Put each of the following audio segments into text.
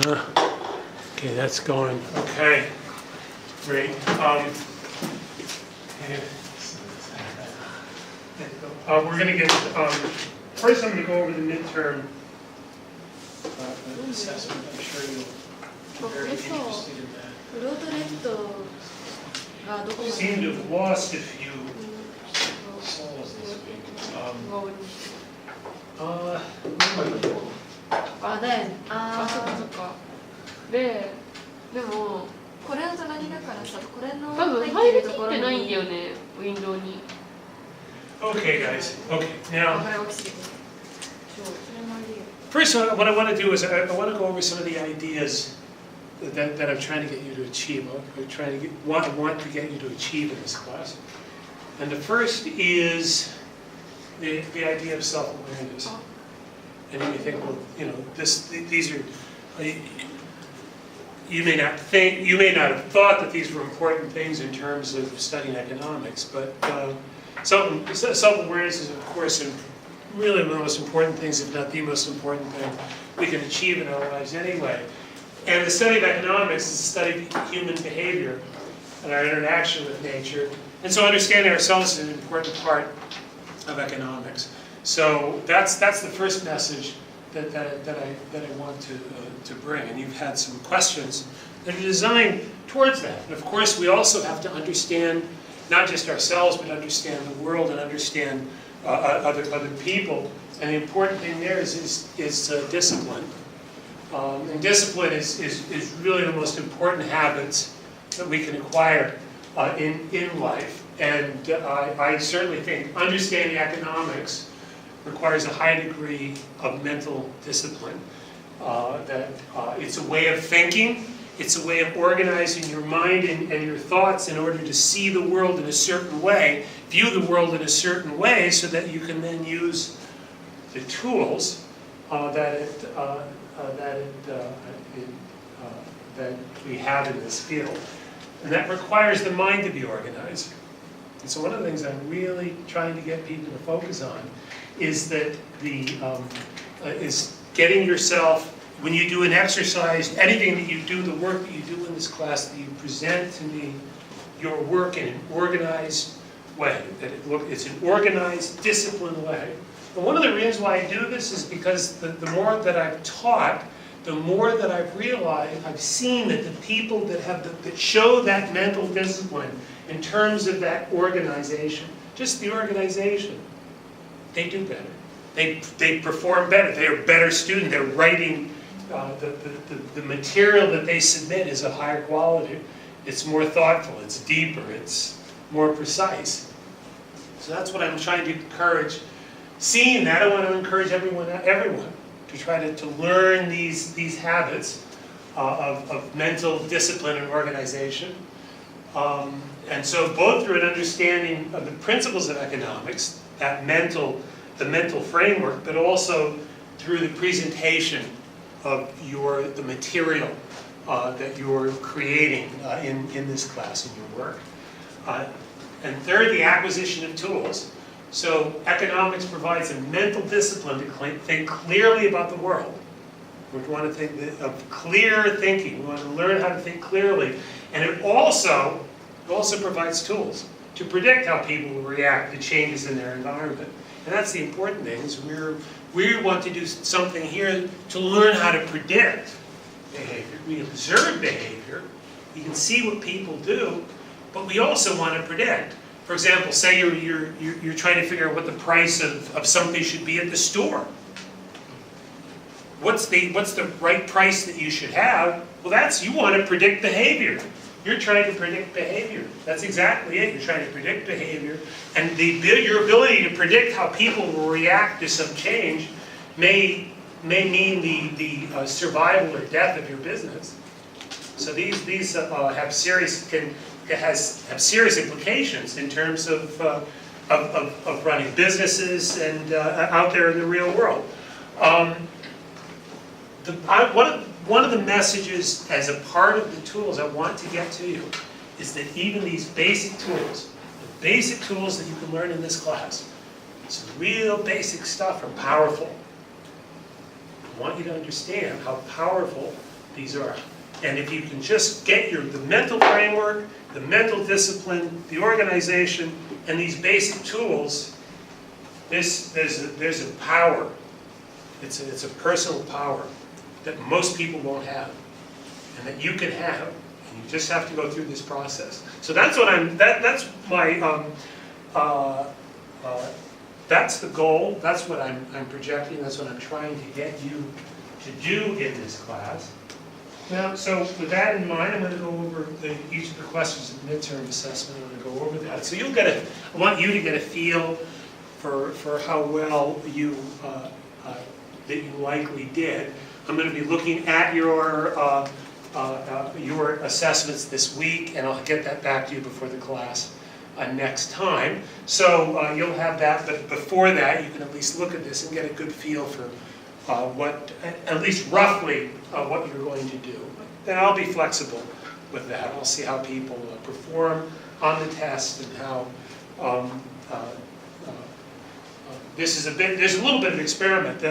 Okay, that's going. Okay, great. We're going to get, first I'm going to go over the midterm assessment. I'm sure you'll be very interested in that. フロートレッドがどこま You で seem to have lost a few うん souls this week. あ、で、あ、そっかそっか。でもこれの隣だからさ、これの多分入りきってないんだよね、ウィンドウに。 Okay, guys. Okay, あ、 now これ大きすぎて。そう、それもありよ。 first what I want to do is I want to go over some of the ideas that I'm trying to get you to achieve. I'm trying to want to get you to achieve in this class. And the first is the idea of self-awareness. And you may think, well, you know, these are. You may not have thought that these were important things in terms of studying economics, but self-awareness is, of course, really one of the most important things, if not the most important thing we can achieve in our lives anyway. And the study of economics is the study of human behavior and our interaction with nature. And so understanding ourselves is an important part of economics. So that's the first message that I want to bring. And you've had some questions that are designed towards that. And of course, we also have to understand not just ourselves, but understand the world and understand other people. And the important thing there is discipline. And discipline is really the most important habits that we can acquire in life. And I certainly think understanding economics requires a high degree of mental discipline. It's a way of thinking, it's a way of organizing your mind and your thoughts in order to see the world in a certain way, view the world in a certain way, so that you can then use the tools that we have in this field. And that requires the mind to be organized. And so one of the things I'm really trying to get people to focus on is that is getting yourself, when you do an exercise, anything that you do, the work that you do in this class, that you present to me your work in an organized way, that it's an organized, disciplined way. And one of the reasons why I do this is because the more that I've taught, the more that I've realized, I've seen that the people that show that mental discipline in terms of that organization, just the organization, they do better. They perform better. They are better students. They're writing, the material that they submit is of higher quality. It's more thoughtful. It's deeper. It's more precise. So that's what I'm trying to encourage. Seeing that, I want to encourage everyone to try to learn these habits of mental discipline and organization. And so both through an understanding of the principles of economics, the mental framework, but also through the presentation of the material that you're creating in this class, in your work. And third, the acquisition of tools. So economics provides a mental discipline to think clearly about the world. We want to think of clear thinking. We want to learn how to think clearly. And it also provides tools to predict how people will react to changes in their environment. And that's the important thing, is we want to do something here to learn how to predict behavior. We observe behavior. We can see what people do, but we also want to predict. For example, say you're trying to figure out what the price of something should be at the store. What's the right price that you should have? Well, you want to predict behavior. You're trying to predict behavior. That's exactly it. You're trying to predict behavior. And your ability to predict how people will react to some change may mean the survival or death of your business. So these have serious implications in terms of running businesses and out there in the real world. One of the messages as a part of the tools I want to get to you is that even these basic tools, the basic tools that you can learn in this class, some real basic stuff, are powerful. I want you to understand how powerful These are. And if you can just get the mental framework, the mental discipline, the organization, and these basic tools, there's a power. It's a personal power that most people won't have, and that you can have. And you just have to go through this process. So that's what that's my that's the goal. That's what I'm projecting. That's what I'm trying to get you to do in this class. Now, so with that in mind, I'm going to go over each of the questions of the midterm assessment. I'm going to go over that. So I want you to get a feel for how well that you likely did. I'm going to be looking at your assessments this week, and I'll get that back to you before the class next time. So you'll have that, but before that, you can at least look at this and get a good feel for at least roughly, what you're going to do. Then I'll be flexible with that. I'll see how people perform on the test and how there's a little bit of experiment.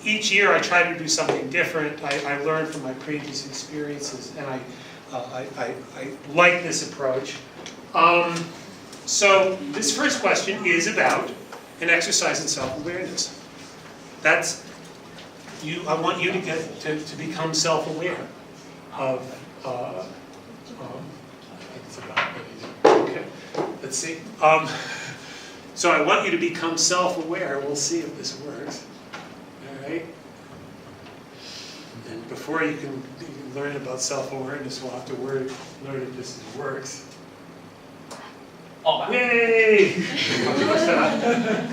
Each year I try to do something different. I learn from my previous experiences, and I like this approach. So this first question is about an exercise in self-awareness. I want you to get to become self-aware of. Okay, let's see. So I want you to become self-aware. We'll see if this works. All right. And before you can learn about self-awareness, we'll have to learn if this works. Yay!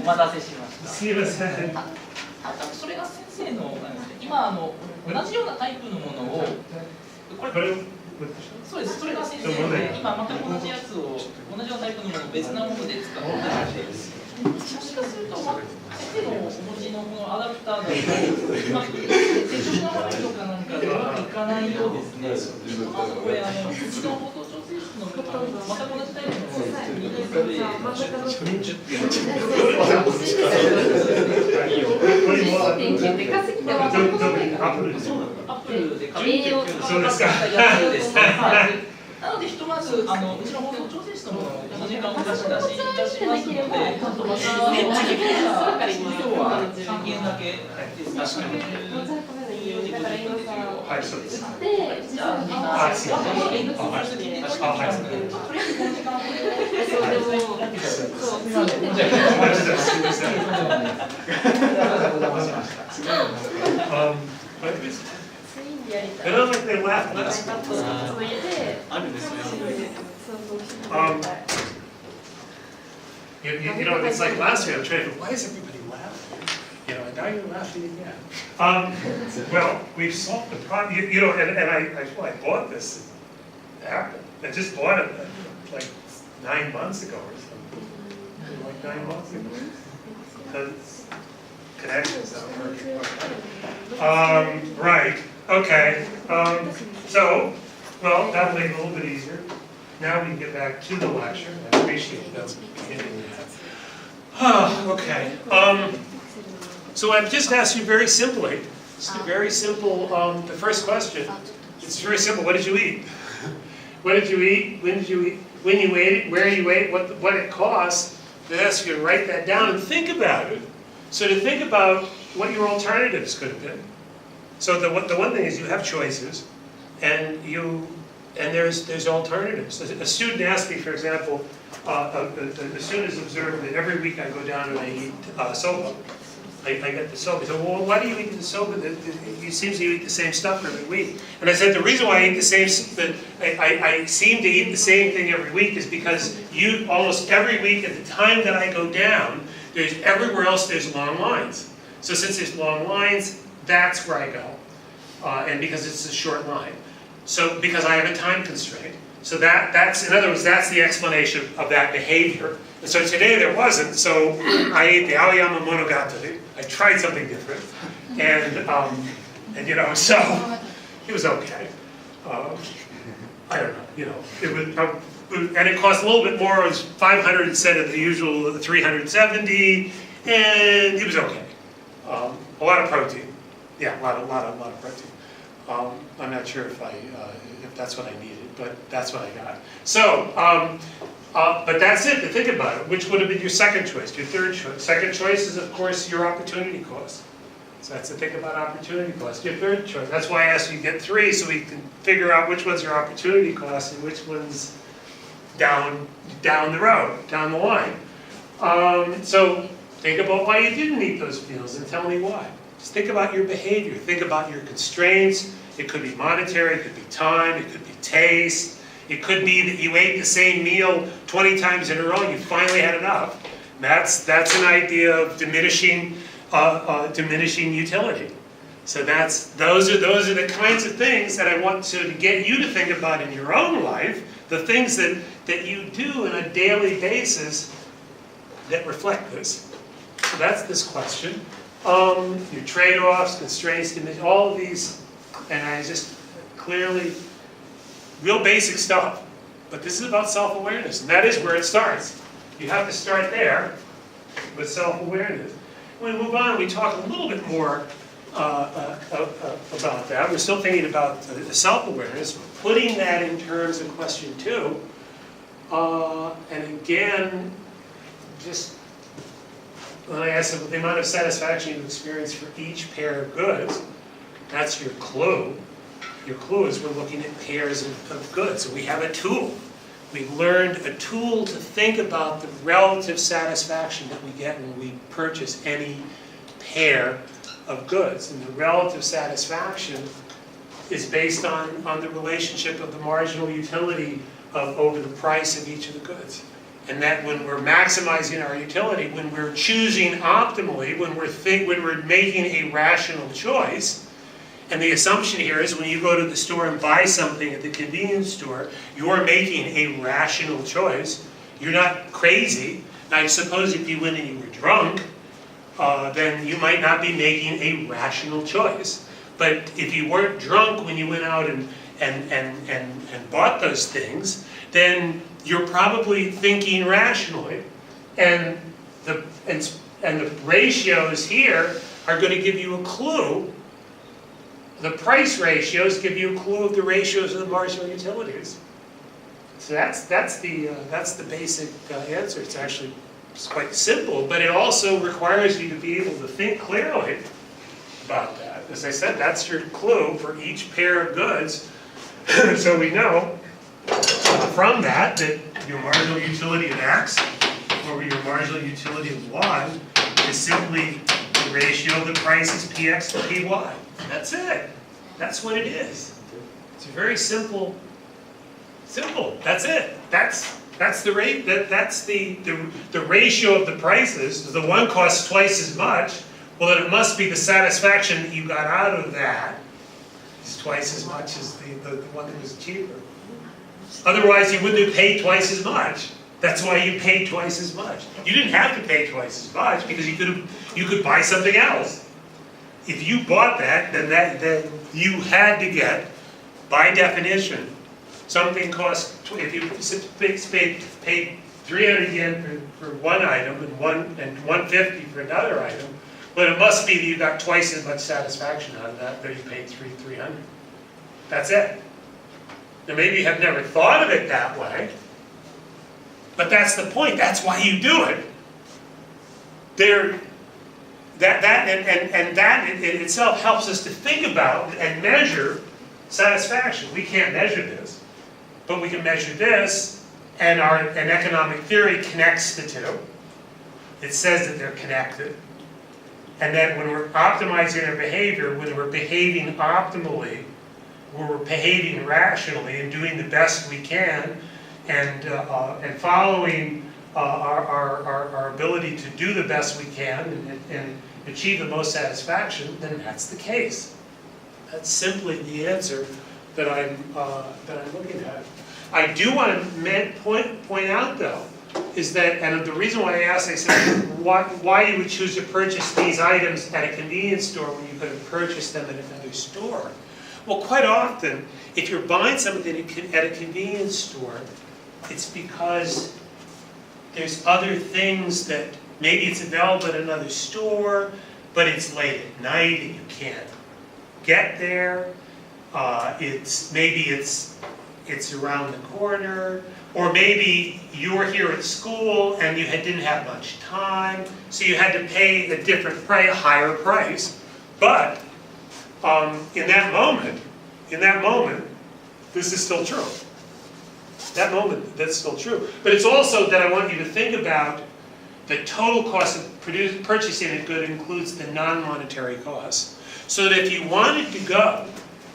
お待たせしました。すいません。それが先生のなんですね。今同じようなタイプのものをこれそうです。それが先生で今全く同じやつを同じようなタイプのものを別なもので使っていて、もしかすると先生のお持ちのこのアダプターだとうまく接触が悪いのかなんかでうまくいかないようですね。まずこれ自動フォト調整室の全く同じタイプのものです。右上アップルで栄養を使ったやつですね。なのでひとまずうちの放送調整室のものをこの時間を出しますので、あとまた今日は3件だけですか。だから今さ、はい、そうです。で、じゃあみんなワークを連絡するときにとりあえずこの時間そうでもそうすいません。I don't think they laughed last time. You know, it's like last year, I'm trying to, why is everybody laughing? You know, and now you're laughing again. Well, we've solved the problem, you know, and I bought this Apple. I just bought it like 9 months ago or something. Like 9 months ago. Because connection's not working. Right. Okay, so, well, that'll make it a little bit easier. Now we can get back to the lecture. I appreciate that. Okay, so I've just asked you very simply, just a very simple, the first question, it's very simple. What did you eat? What did you eat? When did you eat? When you ate it? Where you ate it? What it cost? They ask you to write that down and think about it. So to think about what your alternatives could have been. So the one thing is you have choices, and there's alternatives. A student asked me, for example, the student has observed that every week I go down and I eat soba. I get the soba. He said, well, why do you eat the soba? It seems you eat the same stuff every week. And I said, the reason why I eat the same, I seem to eat the same thing every week is because almost every week at the time that I go down, everywhere else there's long lines. So since there's long lines, that's where I go, and because it's a short line. So because I have a time constraint. So that's, in other words, that's the explanation of that behavior. And so today there wasn't, so I ate the Aoyama Monogatari. I tried something different, and you know, so it was okay. I don't know, you know, it was, and it cost a little bit more. It was 500 instead of the usual 370, and it was okay. A lot of protein. Yeah, a lot of protein. I'm not sure if that's what I needed, but that's what I got. So, but that's it, to think about it. Which would have been your second choice, your third choice? Second choice is, of course, your opportunity cost. So that's to think about opportunity cost. Your third choice, that's why I asked you to get 3, so we can figure out which one's your opportunity cost and which one's down the road, down the line. So think about why you didn't eat those meals and tell me why. Just think about your behavior. Think about your constraints. It could be monetary, it could be time, it could be taste. It could be that you ate the same meal 20 times in a row and you finally had enough. That's an idea of diminishing utility. So those are the kinds of things that I want to get you to think about in your own life, the things that you do on a daily basis that reflect this. So that's this question. Your trade-offs, constraints, all of these, and I just clearly, real basic stuff. But this is about self-awareness, and that is where it starts. You have to start there with self-awareness. When we move on, we talk a little bit more about that. We're still thinking about the self-awareness, putting that in terms of question 2. And again, just when I asked the amount of satisfaction you experience for each pair of goods, that's your clue. Your clue is we're looking at pairs of goods. So we have a tool. We've learned a tool to think about the relative satisfaction that we get when we purchase any pair of goods. And the relative satisfaction is based on the relationship of the marginal utility over the price of each of the goods. And that when we're maximizing our utility, when we're choosing optimally, when we're making a rational choice, and the assumption here is when you go to the store and buy something at the convenience store, you're making a rational choice. You're not crazy. Now, I suppose if you went and you were drunk, then you might not be making a rational choice. But if you weren't drunk when you went out and bought those things, then you're probably thinking rationally. And the ratios here are going to give you a clue. The price ratios give you a clue of the ratios of the marginal utilities. So that's the basic answer. It's quite simple, but it also requires you to be able to think clearly about that. As I said, that's your clue for each pair of goods. So we know from that your marginal utility of X over your marginal utility of Y is simply the ratio of the prices Px to Py. That's it. That's what it is. It's very simple. Simple. That's it. That's the rate. That's the ratio of the prices. The one costs twice as much. Well, then it must be the satisfaction that you got out of that is twice as much as the one that was cheaper. Otherwise, you wouldn't have paid twice as much. That's why you paid twice as much. You didn't have to pay twice as much because you could buy something else. If you bought that, then you had to get, by definition, something cost. If you paid 300 yen for one item and 150 for another item, but it must be that you got twice as much satisfaction out of that you paid 300. That's it. Now maybe you have never thought of it that way, but that's the point. That's why you do it. That in itself helps us to think about and measure satisfaction. We can't measure this, but we can measure this, and economic theory connects the two. It says that they're connected. And that when we're optimizing our behavior, when we're behaving optimally, when we're behaving rationally and doing the best we can, and following our ability to do the best we can and achieve the most satisfaction, then that's the case. That's simply the answer that I'm looking at. I do want to point out though, is that, and the reason why I said why you would choose to purchase these items at a convenience store when you could have purchased them at another store. Well, quite often, if you're buying something at a convenience store, it's because there's other things that maybe it's available at another store, but it's late at night and you can't get there. maybe it's around the corner, or maybe you were here at school and you didn't have much time, so you had to pay a different price, a higher price. But in that moment, this is still true. That moment, that's still true. But it's also that I want you to think about the total cost of purchasing a good includes the non-monetary costs. So that if you wanted to go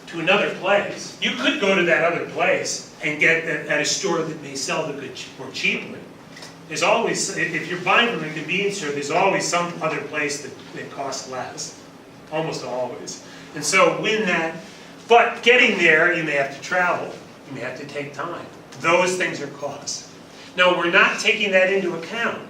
to another place, you could go to that other place and get at a store that may sell the good more cheaply. There's always, if you're buying from a convenience store, there's always some other place that costs less. Almost always. And so but getting there, you may have to travel. You may have to take time. Those things are costs. No, we're not taking that into account.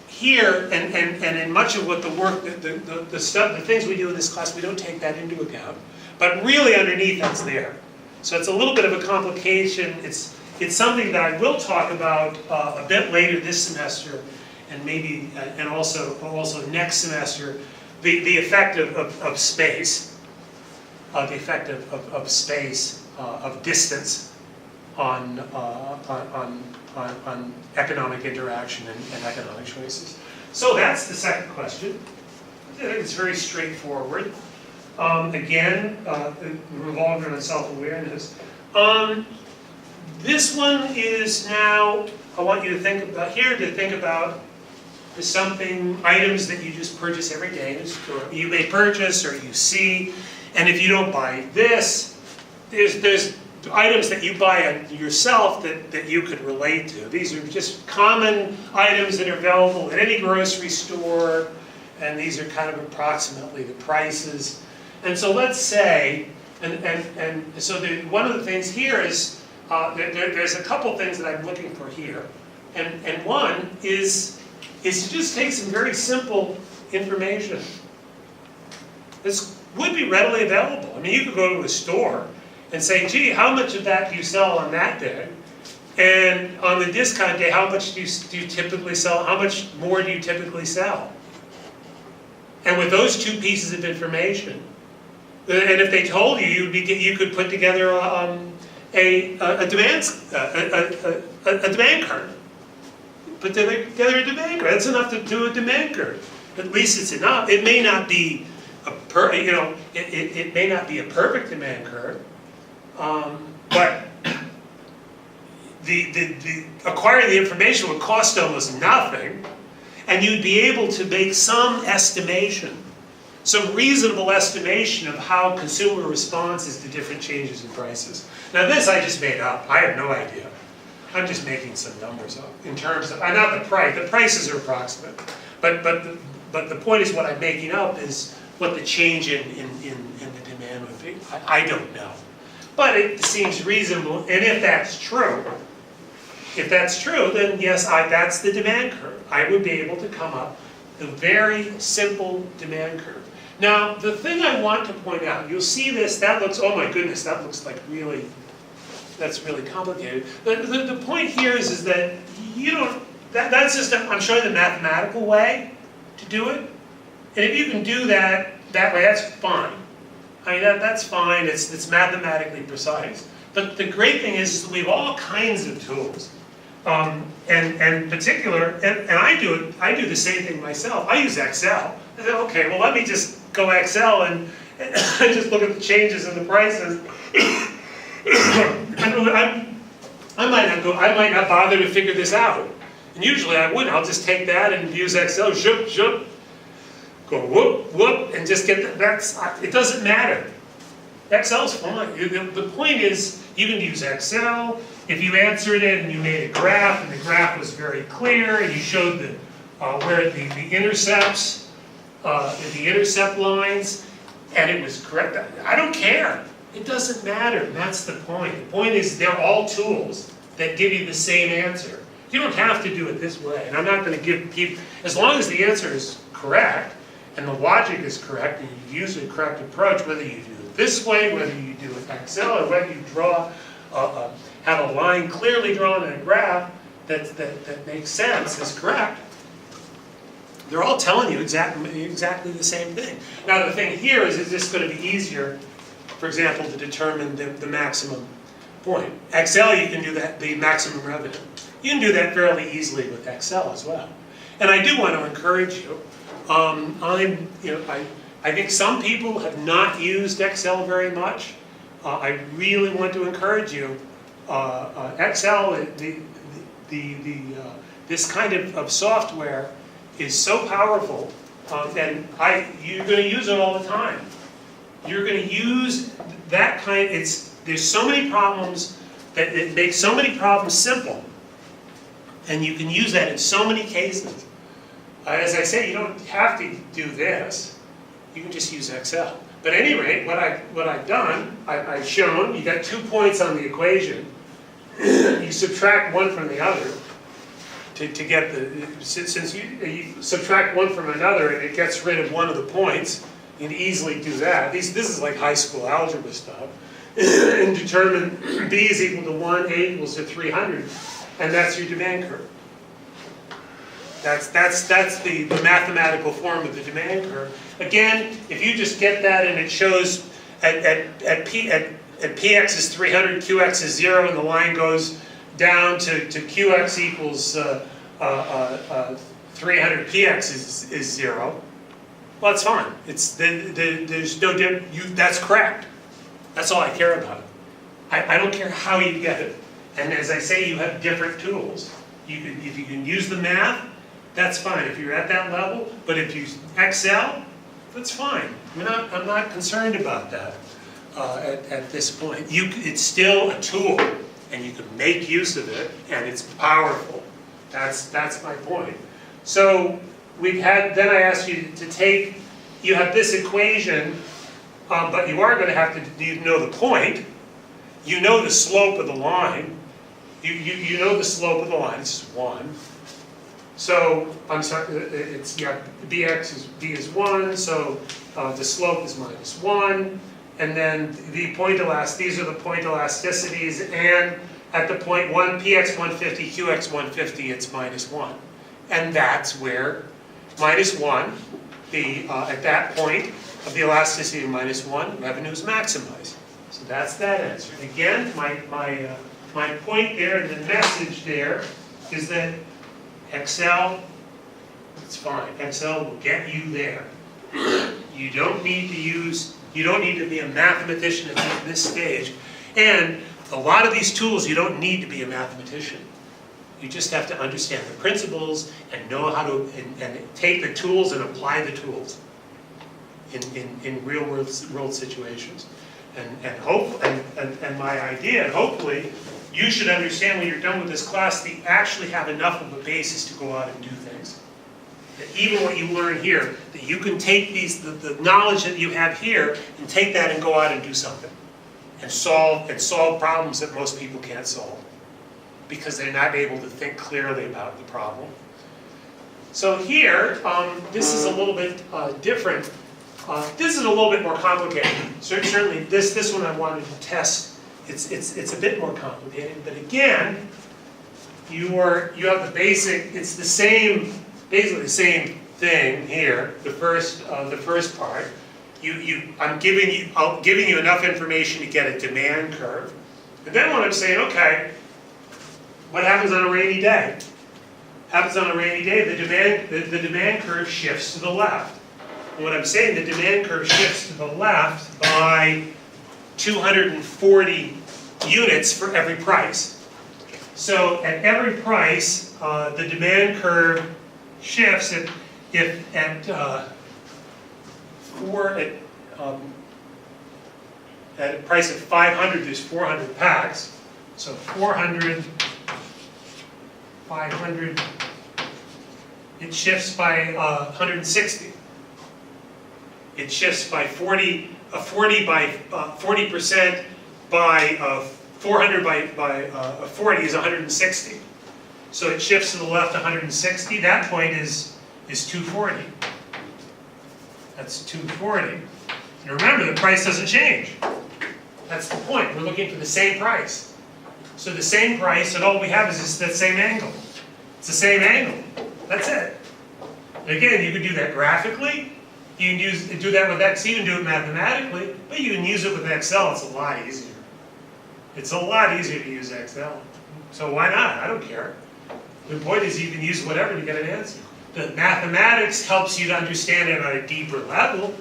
Here, and in much of what the work, the things we do in this class, we don't take that into account. But really underneath that's there. So it's a little bit of a complication. It's something that I will talk about a bit later this semester, and maybe, and also next semester, the effect of space, the effect of space, of distance on economic interaction and economic choices. So that's the second question. I think it's very straightforward. Again, revolving on self-awareness. This one is now, I want you to think about something, items that you just purchase every day, or you may purchase or you see, and if you don't buy this, there's items that you buy yourself that you could relate to. These are just common items that are available at any grocery store, and these are kind of approximately the prices. And so let's say, so one of the things here is, there's a couple things that I'm looking for here. And one is to just take some very simple information. This would be readily available. I mean, you could go to a store and say, gee, how much of that do you sell on that day? And on the discount day, how much do you typically sell? How much more do you typically sell? And with those two pieces of information, and if they told you, you could put together a demand curve. Put together a demand curve. That's enough to do a demand curve. At least it's enough. It may not be it may not be a perfect demand curve, but the acquiring the information would cost almost nothing, and you'd be able to make some estimation, some reasonable estimation of how consumer responses to different changes in prices. Now this I just made up. I have no idea. I'm just making some numbers up in terms of, not the price. The prices are approximate, but the point is what I'm making up is what the change in the demand would be. I don't know, but it seems reasonable. And if that's true, then yes, that's the demand curve. I would be able to come up with a very simple demand curve. Now, the thing I want to point out, you'll see this. That looks, oh my goodness, that looks like really. That's really complicated. The point here is that you don't, that's just, I'm showing the mathematical way to do it. And if you can do that way, that's fine. I mean, that's fine, it's mathematically precise. But the great thing is that we have all kinds of tools. And particular, and I do the same thing myself. I use Excel. I say, okay, well let me just go Excel and just look at the changes in the prices. I might not bother to figure this out. And usually I wouldn't. I'll just take that and use Excel, go whoop, whoop, and just get that. It doesn't matter. Excel's fine. The point is, you can use Excel. If you answered it and you made a graph, and the graph was very clear, and you showed where the intercepts, the intercept lines, and it was correct. I don't care. It doesn't matter. That's the point. The point is they're all tools that give you the same answer. You don't have to do it this way. And I'm not going to give people, as long as the answer is correct and the logic is correct and you use the correct approach, whether you do it this way, whether you do it with Excel, or whether you draw, have a line clearly drawn in a graph that makes sense, is correct. They're all telling you exactly the same thing. Now the thing here is this going to be easier for example, to determine the maximum point. Excel, you can do that, the maximum revenue. You can do that fairly easily with Excel as well. And I do want to encourage you. I think some people have not used Excel very much. I really want to encourage you. Excel, this kind of software is so powerful, and you're going to use it all the time. You're going to use that kind. There's so many problems that it makes so many problems simple, and you can use that in so many cases. As I say, you don't have to do this. You can just use Excel. But at any rate, what I've done, I've shown, you got 2 points on the equation. You subtract one from the other to get since you subtract one from another and it gets rid of one of the points, you can easily do that. This is like high school algebra stuff. And determine B is equal to 1, A equals to 300, and that's your demand curve. That's the mathematical form of the demand curve. Again, if you just get that and it shows at Px is 300, Qx is 0, and the line goes down to Qx equals 300, Px is 0, well, it's fine. There's no difference. That's correct. That's all I care about. I don't care how you get it. And as I say, you have different tools. If you can use the math, that's fine. If you're at that level, but if you Excel, that's fine. I'm not concerned about that at this point. It's still a tool, and you can make use of it, and it's powerful. That's my point. So then I asked you to take. You have this equation, but you are going to have to know the point. You know the slope of the line. You know the slope of the line. This is 1. So, I'm sorry, B is 1, so the slope is -1, and then these are the point elasticities, and at the point 1, Px 150, Qx 150, it's -1. And that's where -1, at that point of the elasticity of -1, revenue is maximized. So that's that answer. Again, my point there, and the message there, is that Excel, it's fine. Excel will get you there. You don't need to be a mathematician at this stage. And a lot of these tools, you don't need to be a mathematician. You just have to understand the principles and know how to, and take the tools and apply the tools in real world situations. And my idea, and hopefully, you should understand when you're done with this class that you actually have enough of a basis to go out and do things. That even what you learn here, that you can take the knowledge that you have here and take that and go out and do something. And solve problems that most people can't solve. Because they're not able to think clearly about the problem. So here, this is a little bit different. This is a little bit more complicated. Certainly this one I wanted to test. It's a bit more complicated, but again, you have the basic. It's basically the same thing here. The first part. I'm giving you enough information to get a demand curve, and then when I'm saying, okay, what happens on a rainy day? Happens on a rainy day, the demand curve shifts to the left. And what I'm saying, the demand curve shifts to the left by 240 units for every price. So at every price, the demand curve shifts. At a price of 500, there's 400 packs. So 400, 500, it shifts by 160. It shifts by 40% by 400 by 40 is 160. So it shifts to the left 160. That point is 240. That's 240. And remember, the price doesn't change. That's the point. We're looking for the same price. So the same price, and all we have is that same angle. It's the same angle. That's it. And again, you could do that graphically. You can do that with X, you can do it mathematically, but you can use it with Excel, it's a lot easier. It's a lot easier to use Excel. So why not? I don't care. The point is you can use whatever to get an answer. The mathematics helps you to understand it on a deeper level.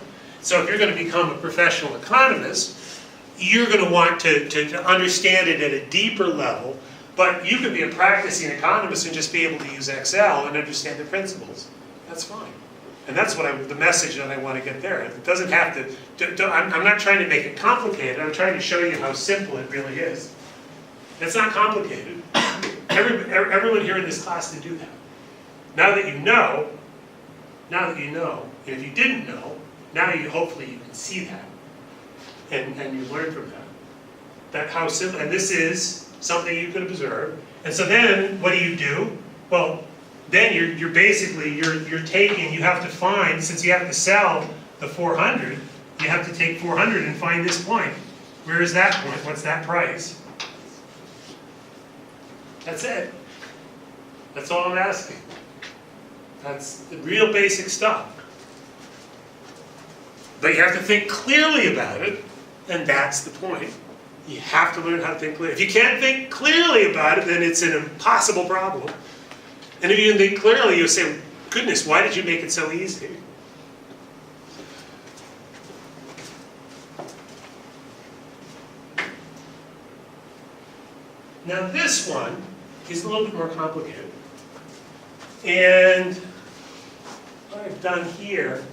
So if you're going to become a professional economist, you're going to want to understand it at a deeper level, but you could be a practicing economist and just be able to use Excel and understand the principles. That's fine. And that's what the message that I want to get there. It doesn't have to, I'm not trying to make it complicated, I'm trying to show you how simple it really is. It's not complicated. Everyone here in this class can do that. Now that you know, and if you didn't know, now hopefully you can see that. And you learn from that. That how simple, and this is something you could observe. And so then, what do? Well, then you're basically, you're taking, you have to find, since you have to sell the 400, you have to take 400 and find this point. Where is that point? What's that price? That's it. That's all I'm asking. That's the real basic stuff. But you have to think clearly about it, and that's the point. You have to learn how to think clearly. If you can't think clearly about it, then it's an impossible problem. And if you can think clearly, you'll say, goodness, why did you make it so easy? Now this one is a little bit more complicated. And what I've done here,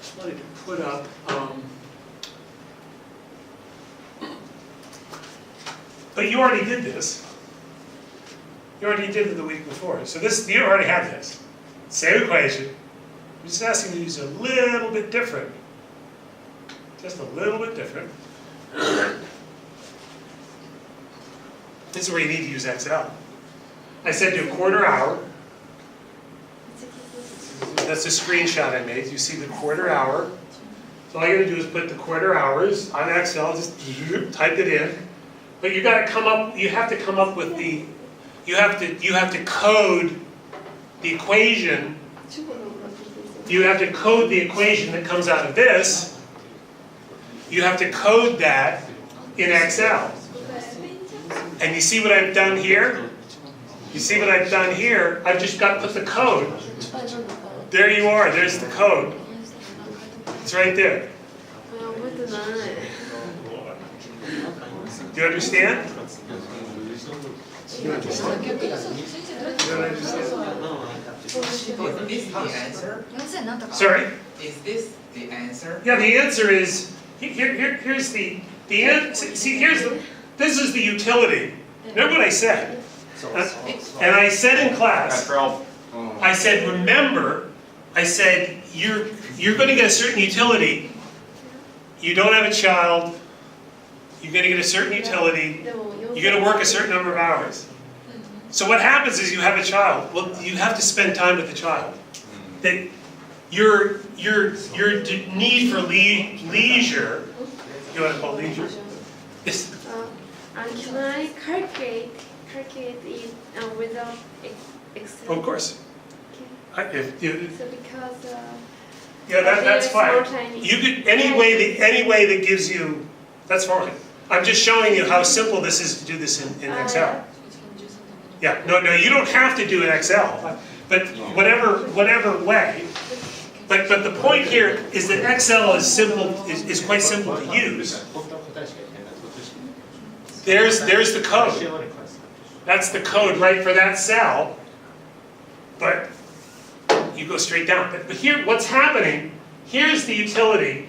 just wanted to put up, but you already did this. You already did it the week before. So this, you already have this. Same equation. I'm just asking you to use a little bit different. Just a little bit different. This is where you need to use Excel. I said do a quarter hour. That's a screenshot I made. You see the quarter hour. So all you gotta do is put the quarter hours on Excel, just type it in. But you gotta come up, you have to come up with the, you have to code the equation. You have to code the equation that comes out of this. You have to code that in Excel. And you see what I've done here? You see what I've done here? I've just got to put the code. There you are, there's the code. It's right there. Do you understand? You understand? You don't understand? Is this the answer? Sorry? Is this the answer? Yeah, the answer is, here's the answer. See, this is the utility. Remember what I said? And I said in class, I said, remember, I said, you're going to get a certain utility. You don't have a child. You're going to get a certain utility. You're going to work a certain number of hours. So what happens is you have a child. Well, you have to spend time with the child. That your need for leisure. You want to call leisure? Is, can I calculate it without Excel? of course. Okay. So because Yeah, that's fine. You could any way that gives you. That's fine. I'm just showing you how simple this is to do this in Excel. Yeah, no, you don't have to do it in Excel, but whatever way. But the point here is that Excel is simple, is quite simple to use. There's the code. That's the code right for that cell. But you go straight down. But here, what's happening? Here's the utility.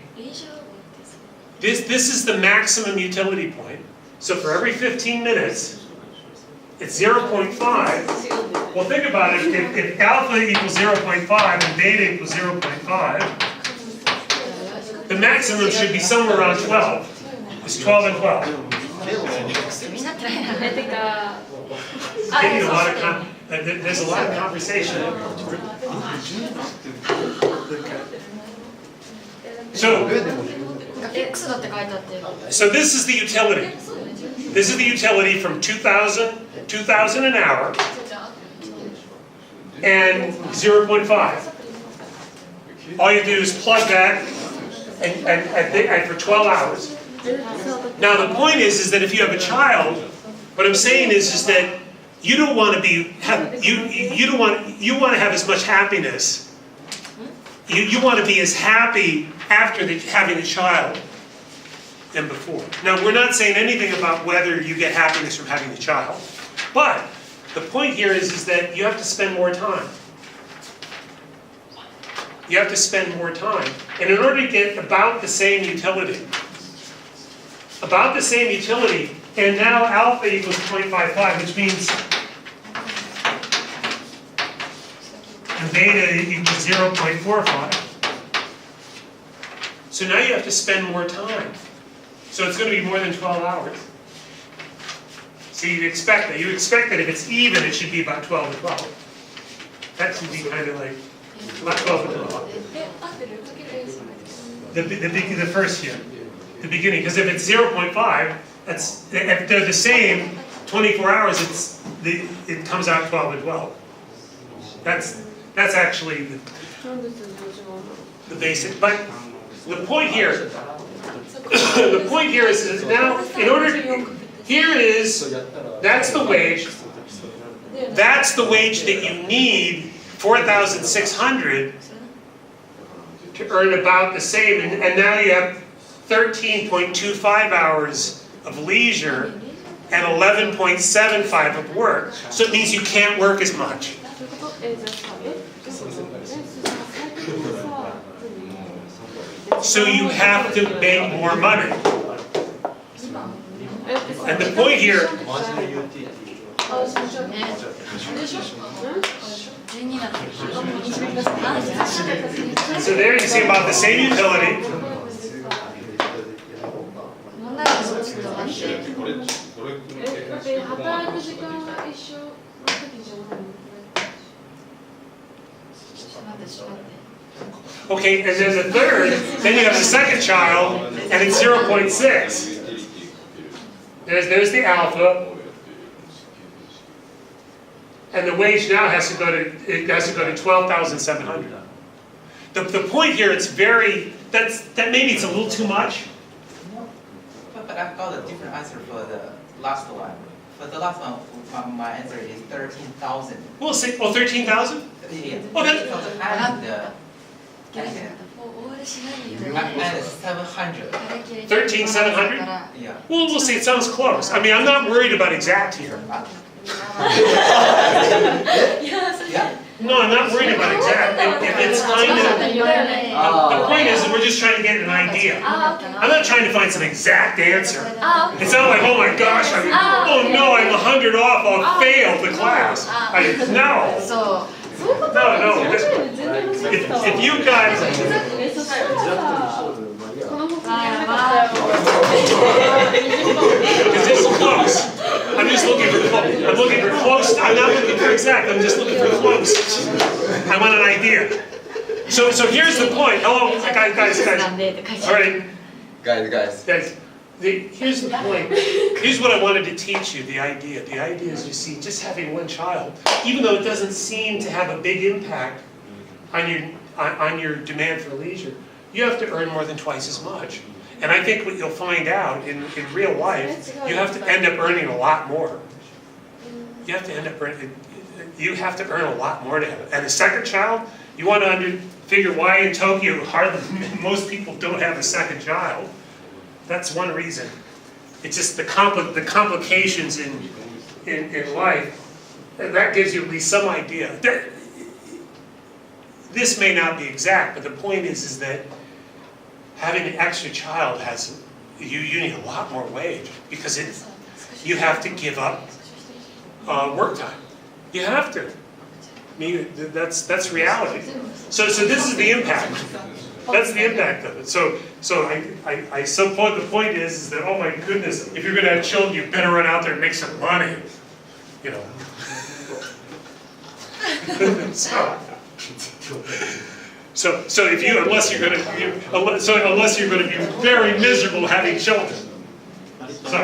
This is the maximum utility point. So for every 15 minutes, it's 0.5. Well, think about it. If alpha equals 0.5 and beta equals 0.5, the maximum should be somewhere around 12. It's 12 and 12. There's a lot of conversation. So this is the utility. This is the utility from 2,000 an hour and 0.5. All you do is plug that and for 12 hours. Now the point is that if you have a child, what I'm saying is that you don't want to be you want to have as much happiness. You want to be as happy after having a child than before. Now we're not saying anything about whether you get happiness from having a child, but the point here is that you have to spend more time. You have to spend more time. And in order to get about the same utility, and now alpha equals 0.55, which means and beta equals 0.45. So now you have to spend more time. So it's going to be more than 12 hours. So you'd expect that. You expect that if it's even, it should be about 12 to 12. That should be kind of like, not 12 to 12. The first year, the beginning. Because if it's 0.5, if they're the same 24 hours, it comes out 12 to 12. That's actually the basic. But the point here, is that now, in order to, here it is, that's the wage. That's the wage that you need, 4,600, to earn about the same. And now you have 13.25 hours of leisure and 11.75 of work. So it means you can't work as much. So you have to make more money. And the point here, so there you see about the same utility. Okay, and then the third, then you have the second child, and it's 0.6. There's the alpha. And the wage now has to go to 12,700. The point here, it's very, that maybe it's a little too much. But I've got a different answer for the last one. For the last one, my answer is 13,000. We'll see. Oh, 13,000? Yeah. Oh, that, And 700. 13,700? Yeah. Well, we'll see. It sounds close. I mean, I'm not worried about exact here. Yeah. No, I'm not worried about exact. If it's kind of, the point is that we're just trying to get an idea. I'm not trying to find some exact answer. It's not like, oh my gosh, oh no, I'm 100 off, I'll fail the class. No. No. If you guys, because this is close. I'm just looking for close. I'm looking for close. I'm not looking for exact. I'm just looking for close. I want an idea. So here's the point. Hello, guys. All right, Guys. Here's the point. Here's what I wanted to teach you. The idea. The idea is, you see, just having one child, even though it doesn't seem to have a big impact on your demand for leisure, you have to earn more than twice as much. And I think what you'll find out in real life, you have to end up earning a lot more. You have to end up earning. You have to earn a lot more to have it. And the second child, you want to figure why in Tokyo most people don't have a second child. That's one reason. It's just the complications in life. And that gives you at least some idea. This may not be exact, but the point is that having an extra child you need a lot more wage, because you have to give up work time. You have to. I mean, that's reality. So this is the impact. That's the impact of it. So I suppose the point is that, oh my goodness, if you're going to have children, you better run out there and make some money. You know. So unless you're going to be very miserable having children. So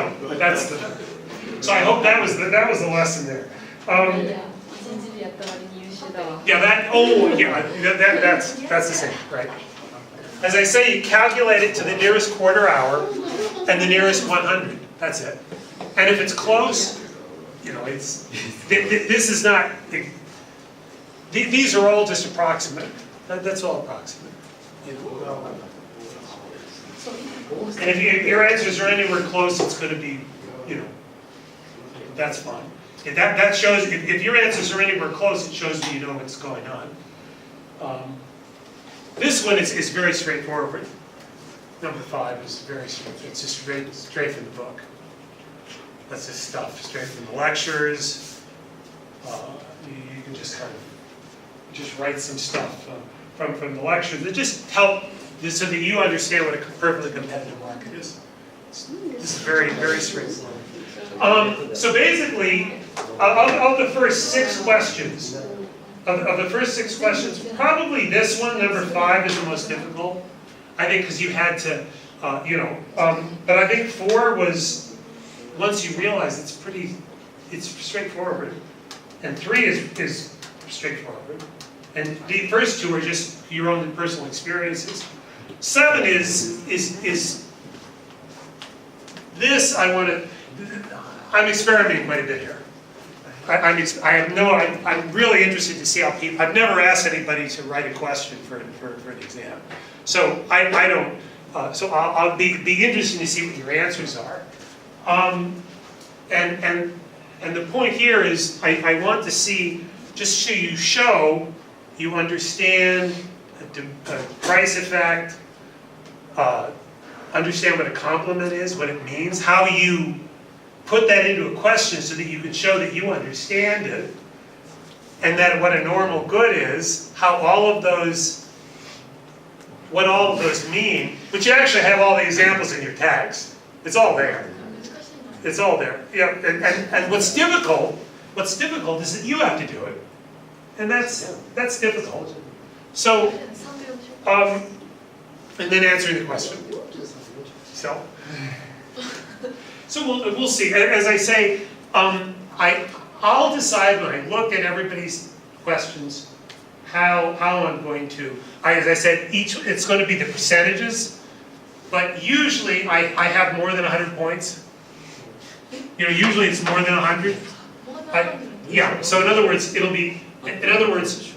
I hope that was the lesson there. Yeah, that's the same, right? As I say, you calculate it to the nearest quarter hour and the nearest 100. That's it. And if it's close, you know, this is not. These are all just approximate. That's all approximate. You know, and if your answers are anywhere close, it's going to be, you know, that's fine. That shows, if your answers are anywhere close, it shows that you know what's going on. This one is very straightforward. Number 5 is very straightforward. It's just straight from the book. That's just stuff straight from the lectures. You can just kind of just write some stuff from the lectures that just help so that you understand what a perfectly competitive market is. This is very, very straightforward. So basically, of the first 6 questions, probably this one, number 5, is the most difficult. I think because you had to, but I think 4 was, once you realize it's straightforward, and 3 is straightforward, and the first 2 are just your own personal experiences. 7 is this. I'm experimenting quite a bit here. I'm really interested to see how people. I've never asked anybody to write a question for an exam, so I don't. So I'll be interested to see what your answers are. And the point here is I want to see, just so you understand a price effect, understand what a complement is, what it means, how you put that into a question so that you can show that you understand it, and that what a normal good is, what all of those mean, but you actually have all the examples in your text. It's all there. It's all there. Yeah, and what's difficult is that you have to do it. And that's difficult. So, and then answering the question. So we'll see. As I say, I'll decide when I look at everybody's questions how I'm going to. As I said, it's going to be the percentages, but usually I have more than 100 points. You know, usually it's more than 100. Yeah. So in other words, it'll be. In other words,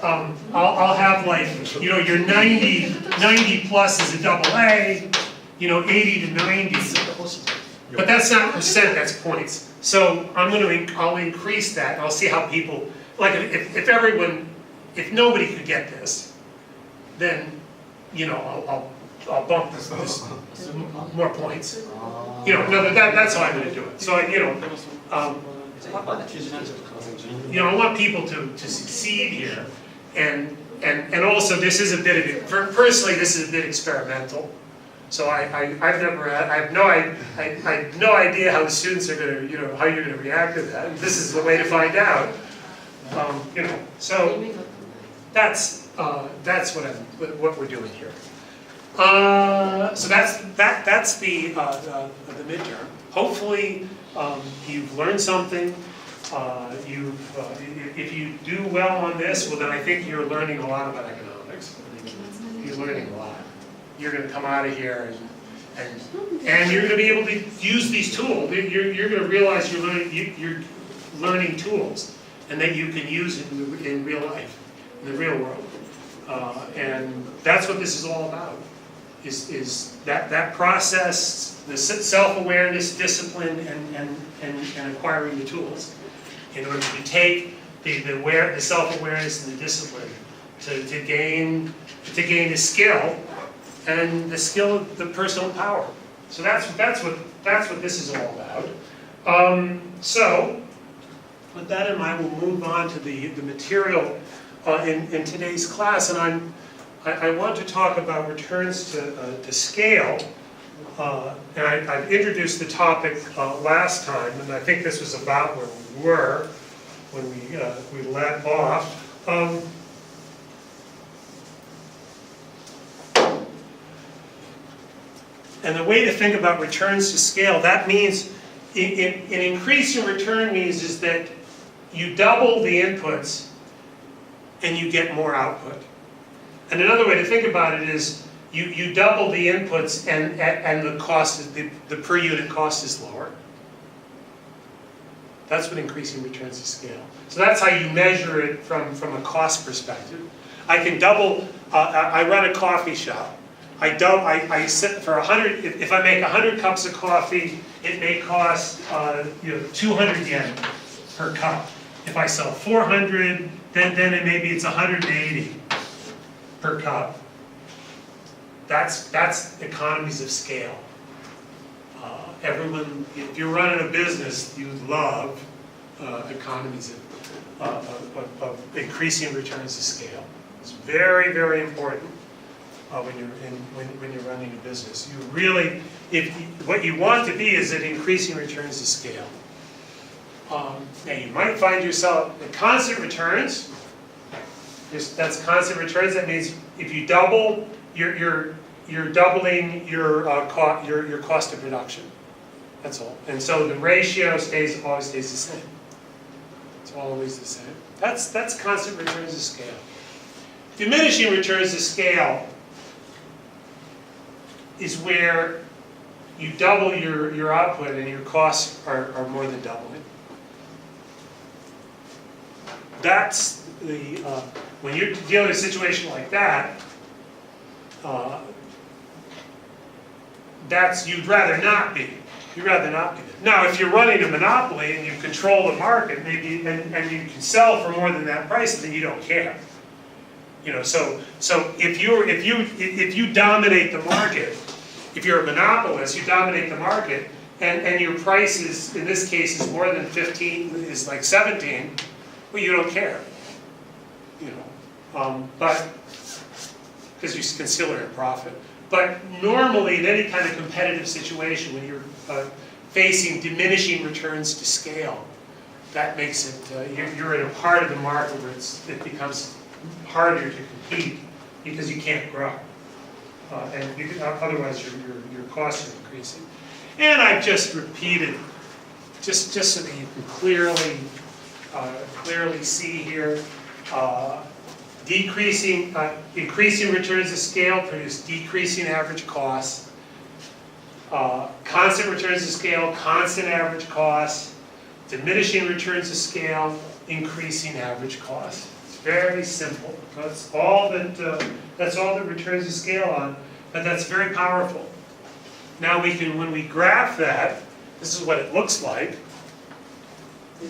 I'll have like, you know, your 90 plus is a double A. You know, 80 to 90. But that's not percent, that's points. So I'll increase that. I'll see how people, like if nobody could get this, then, you know, I'll bump this more points. You know, no, that's how I'm going to do it. So, I want people to succeed here, and also this is a bit of personally, this is a bit experimental. So I have no idea how the students are going to, how you're going to react to that. This is the way to find out. So that's what we're doing here. So that's the midterm. Hopefully you've learned something. If you do well on this, well then I think you're learning a lot about economics. You're learning a lot. You're going to come out of here and you're going to be able to use these tools. You're going to realize you're learning tools, and that you can use it in real life, in the real world. And that's what this is all about. Is that process, the self-awareness, discipline, and acquiring the tools in order to take the self-awareness and the discipline to gain the skill. And the skill of the personal power. So that's what this is all about. So, with that in mind, we'll move on to the material in today's class, and I want to talk about returns to scale. And I've introduced the topic last time, and I think this was about where we were when we let off. And the way to think about returns to scale, that means an increase in return means is that you double the inputs and you get more output. And another way to think about it is you double the inputs and the cost, the per unit cost is lower. That's what increasing returns to scale. So that's how you measure it from a cost perspective. I can double, I run a coffee shop. I sit for 100, if I make 100 cups of coffee, it may cost 200 yen per cup. If I sell 400, then maybe it's 180 per cup. That's economies of scale. Everyone, if you're running a business, you love economies of increasing returns to scale. It's very, very important when you're running a business. You really, what you want to be is at increasing returns to scale. Now you might find yourself at constant returns. That's constant returns. That means if you double, you're doubling your cost of production. That's all. And so the ratio always stays the same. It's always the same. That's constant returns to scale. Diminishing returns to scale is where you double your output and your costs are more than doubling. That's the when you're dealing with a situation like that, you'd rather not be. You'd rather not be there. Now, if you're running a monopoly and you control the market, maybe, and you can sell for more than that price, then you don't care. So if you dominate the market, if you're a monopolist, you dominate the market, and your price is, in this case, is more than 15, is like 17, well, you don't care. But because you consider it a profit. But normally, in any kind of competitive situation, when you're facing diminishing returns to scale, that makes it, you're in a part of the market where it becomes harder to compete because you can't grow. Otherwise, your costs are increasing. And I've just repeated, just so that you can clearly see here, increasing returns to scale produce decreasing average costs. Constant returns to scale, constant average costs. Diminishing returns to scale, increasing average costs. It's very simple. That's all that returns to scale on, but that's very powerful. Now when we graph that, this is what it looks like.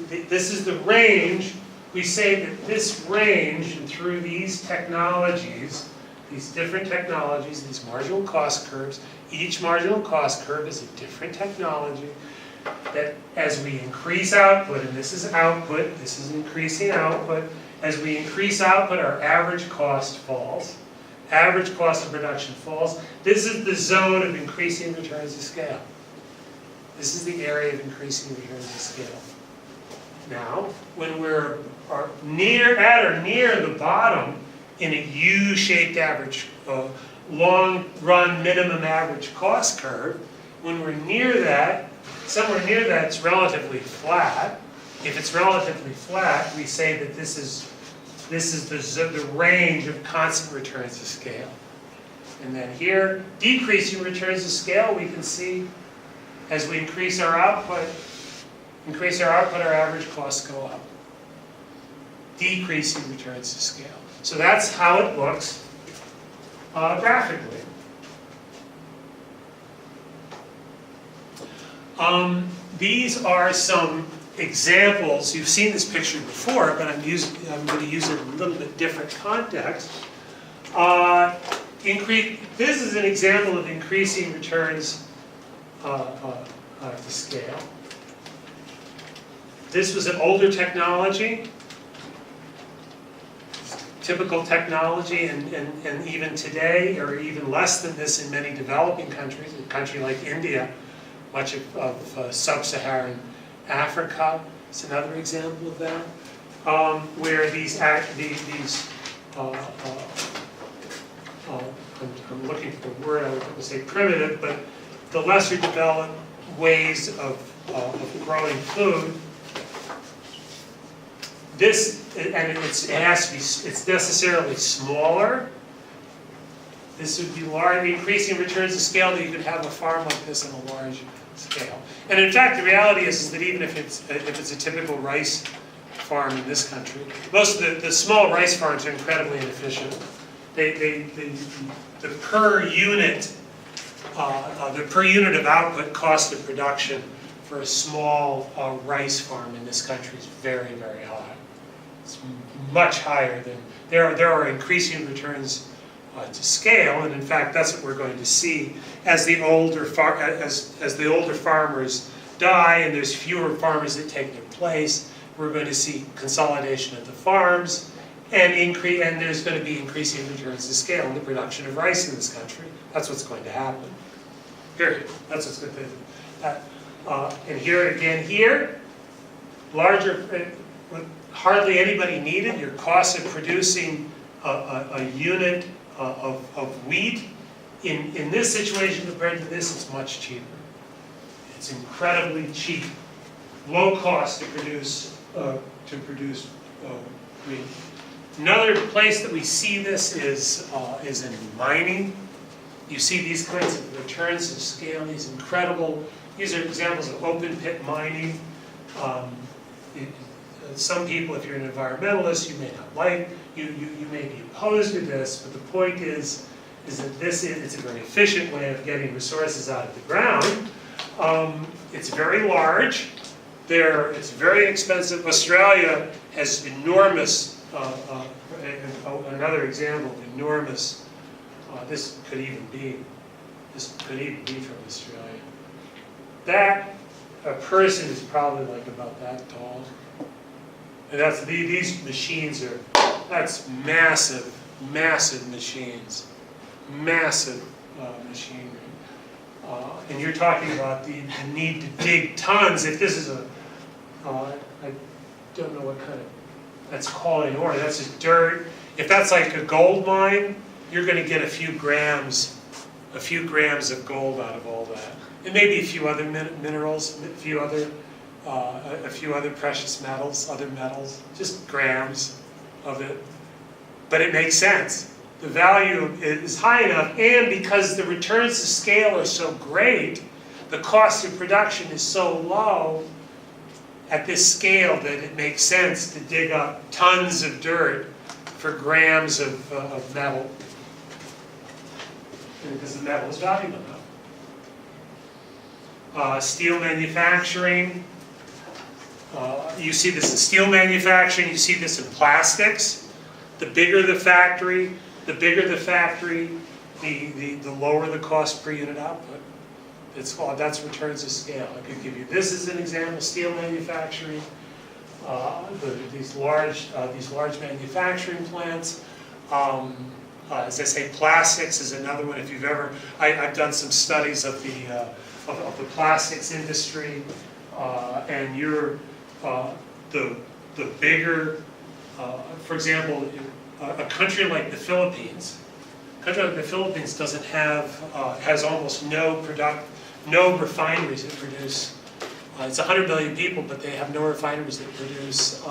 This is the range. We say that this range, and through these technologies, these different technologies, these marginal cost curves, each marginal cost curve is a different technology, that as we increase output, and this is output, this is increasing output, as we increase output, our average cost falls. Average cost of production falls. This is the zone of increasing returns to scale. This is the area of increasing returns to scale. Now, when we're near the bottom in a U-shaped average, long-run minimum average cost curve, when we're near that, somewhere near that, it's relatively flat. If it's relatively flat, we say that this is the range of constant returns to scale. And then here, decreasing returns to scale, we can see as we increase our output, our average costs go up. Decreasing returns to scale. So that's how it looks graphically. These are some examples. You've seen this picture before, but I'm going to use it in a little bit different context. This is an example of increasing returns to scale. This was an older technology, typical technology, and even today, or even less than this in many developing countries, a country like India, much of sub-Saharan Africa is another example of that, where I'm looking for the word, I would say primitive, but the lesser developed ways of growing food this, and it has to be, it's necessarily smaller. This would be large, increasing returns to scale that you could have a farm like this on a large scale. And in fact, the reality is that even if it's a typical rice farm in this country, most of the small rice farms are incredibly inefficient. The per unit of output cost of production for a small rice farm in this country is very, very high. It's much higher than, there are increasing returns to scale, and in fact that's what we're going to see as the older farmers die and there's fewer farmers that take their place. We're going to see consolidation of the farms and there's going to be increasing returns to scale in the production of rice in this country. That's what's going to happen. Period. That's what's going to happen. And here again, larger, with hardly anybody needed, your cost of producing a unit of wheat in this situation compared to this, it's much cheaper. It's incredibly cheap, low cost to produce wheat. Another place that we see this is in mining. You see these kinds of returns to scale, these incredible. These are examples of open pit mining. Some people, if you're an environmentalist, you may not like, you may be opposed to this, but the point is that it's a very efficient way of getting resources out of the ground. It's very large. It's very expensive. Australia has enormous, another example of enormous, this could even be from Australia. That, a person is probably like about that tall. And these machines that's massive machines, massive machinery. And you're talking about the need to dig tons. If this is I don't know what kind of, that's quality ore, that's just dirt. If that's like a gold mine, you're going to get a few grams of gold out of all that. And maybe a few other minerals, a few other precious metals, other metals, just grams of it. But it makes sense. The value is high enough, and because the returns to scale are so great, the cost of production is so low at this scale that it makes sense to dig up tons of dirt for grams of metal. Because the metal is valuable enough. Steel manufacturing. You see this in steel manufacturing, you see this in plastics. The bigger the factory, the lower the cost per unit output. That's returns to scale. I could give you this as an example: steel manufacturing. These large manufacturing plants. As I say, plastics is another one. If you've ever, I've done some studies of the plastics industry, and the bigger, for example, a country like the Philippines. Doesn't have has almost no refineries that produce. It's 100 million people, but they have no refineries that produce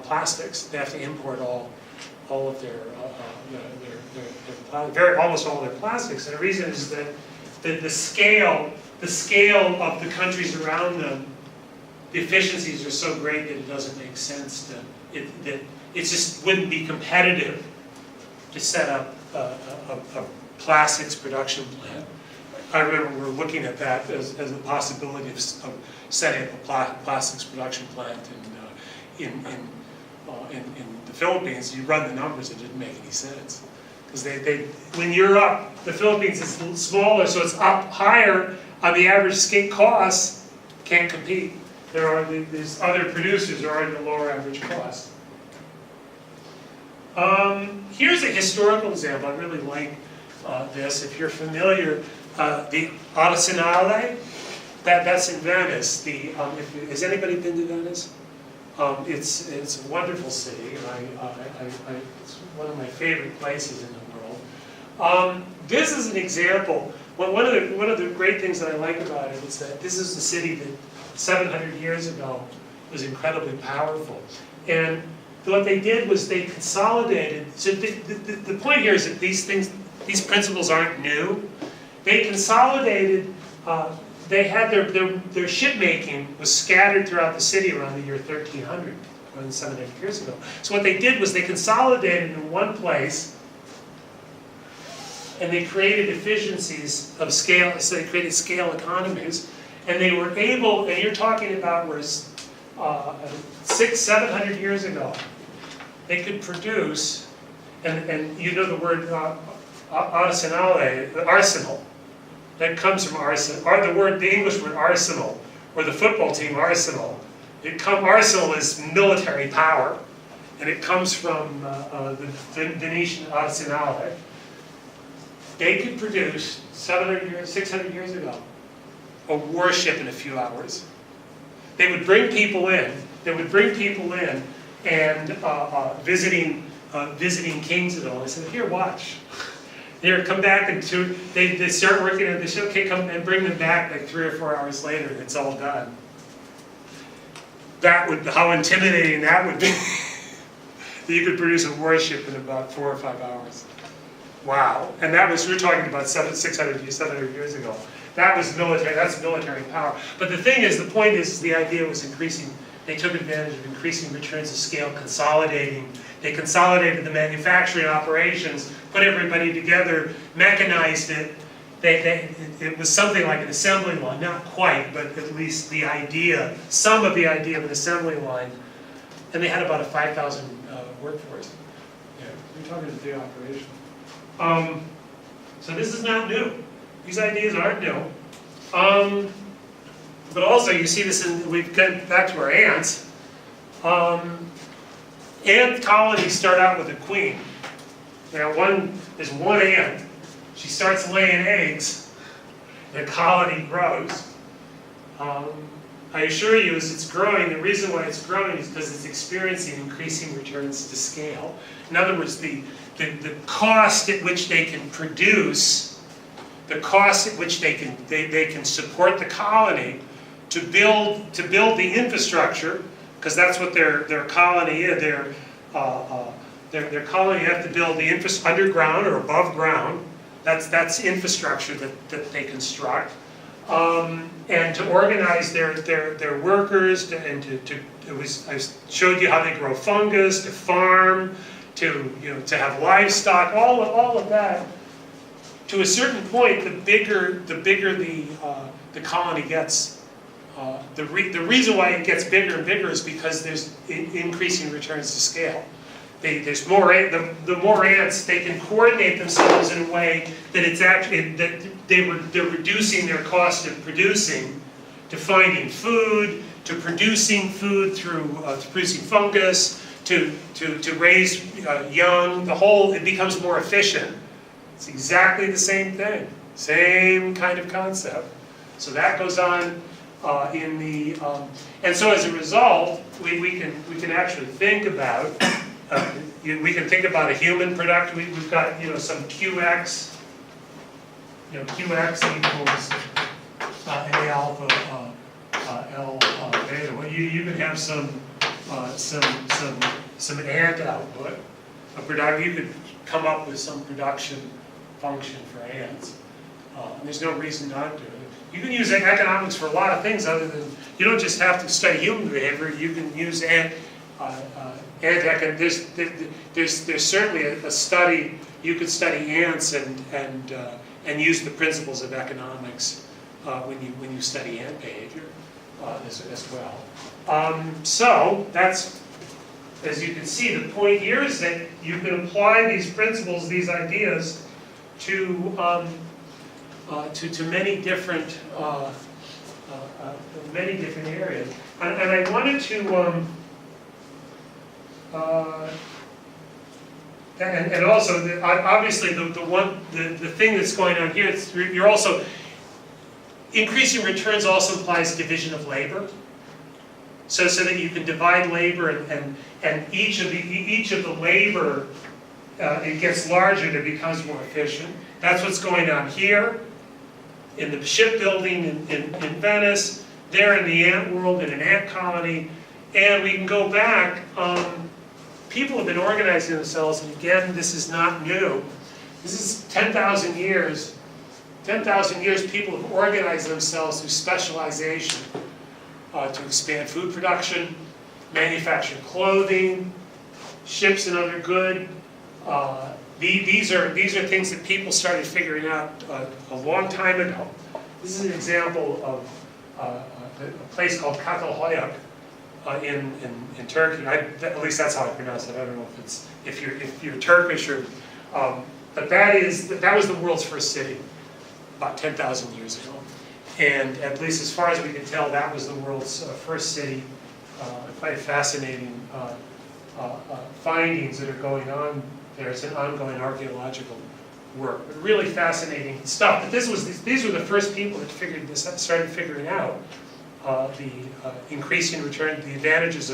plastics. They have to import all of almost all of their plastics. And the reason is that the scale of the countries around them, the efficiencies are so great that it doesn't make sense it just wouldn't be competitive to set up a plastics production plant. I remember we were looking at that as a possibility of setting up a plastics production plant in the Philippines. You run the numbers, it didn't make any sense. Because when you're up, the Philippines is smaller, so it's up higher on the average skate costs, can't compete. These other producers are already at a lower average cost. Here's a historical example. I really like this. If you're familiar, the Arsenale, that's in Venice. Has anybody been to Venice? It's a wonderful city. It's one of my favorite places in the world. This is an example. One of the great things that I like about it is that this is a city that 700 years ago was incredibly powerful. And what they did was they consolidated, so the point here is that these principles aren't new. They consolidated, they had their ship making was scattered throughout the city around the year 1300, more than 700 years ago. So what they did was they consolidated in one place, and they created efficiencies of scale, so they created scale economies, and they were able, and you're talking about where 600-700 years ago, they could produce, and you know the word arsenale, arsenal, that comes from arsenal, or the English word arsenal, or the football team arsenal. Arsenal is military power, and it comes from the Venetian arsenale. They could produce 600 years ago, a warship in a few hours. They would bring people in. And visiting kings and all. They said, "Here, watch. Here, come back and they start working and they say, okay, come and bring them back like 3 or 4 hours later, and it's all done." How intimidating that would be. That you could produce a warship in about 4 or 5 hours. Wow. And we're talking about 700 years ago. That's military power. But the thing is, the point is the idea was increasing. They took advantage of increasing returns of scale, consolidating. They consolidated the manufacturing operations, put everybody together, mechanized it. It was something like an assembly line, not quite, but at least the idea, some of the idea of an assembly line. And they had about a 5,000 workforce. Yeah, we're talking a big operation. So this is not new. These ideas aren't new. But also, you see this we've got back to our ants. Ant colonies start out with a queen. Now, there's one ant. She starts laying eggs. The colony grows. I assure you, as it's growing, the reason why it's growing is because it's experiencing increasing returns to scale. In other words, the cost at which they can produce, the cost at which they can support the colony to build the infrastructure, because that's what their colony is. Their colony have to build the underground or above ground. That's infrastructure that they construct, and to organize their workers, I showed you how they grow fungus, to farm, to have livestock, all of that. To a certain point, the bigger the colony gets. The reason why it gets bigger and bigger is because there's increasing returns to scale. There's more the more ants, they can coordinate themselves in a way that it's actually they're reducing their cost of producing, to finding food, to producing food through producing fungus, to raise young. It becomes more efficient. It's exactly the same thing, same kind of concept. So that goes on. And so as a result, we can actually think about we can think about a human product. We've got some QX. QX equals A alpha L beta. Well, you can have some ant output. You could come up with some production function for ants. There's no reason not to. You can use economics for a lot of things other than, you don't just have to study human behavior, you can use there's certainly a study, you could study ants and use the principles of economics when you study ant behavior as well. So that's, as you can see, the point here is that you can apply these principles, these ideas to many different areas, and I wanted to and also obviously the thing that's going on here, you're also increasing returns also implies division of labor, so that you can divide labor and each of the labor it gets larger, it becomes more efficient. That's what's going on here. In the shipbuilding in Venice, there in the ant world, in an ant colony, And we can go back, people have been organizing themselves, and again, this is not new. This is 10,000 years. 10,000 years people have organized themselves through specialization to expand food production, manufacture clothing, ships and other goods. These are things that people started figuring out a long time ago. This is an example of a place called Kakalhoyuk in Turkey. At least that's how I pronounce it. I don't know if you're Turkish or, but that was the world's first city about 10,000 years ago. And at least as far as we can tell, that was the world's first city. Quite fascinating findings that are going on there. It's an ongoing archaeological work, but really fascinating stuff. But these were the first people that started figuring out the increasing return, the advantages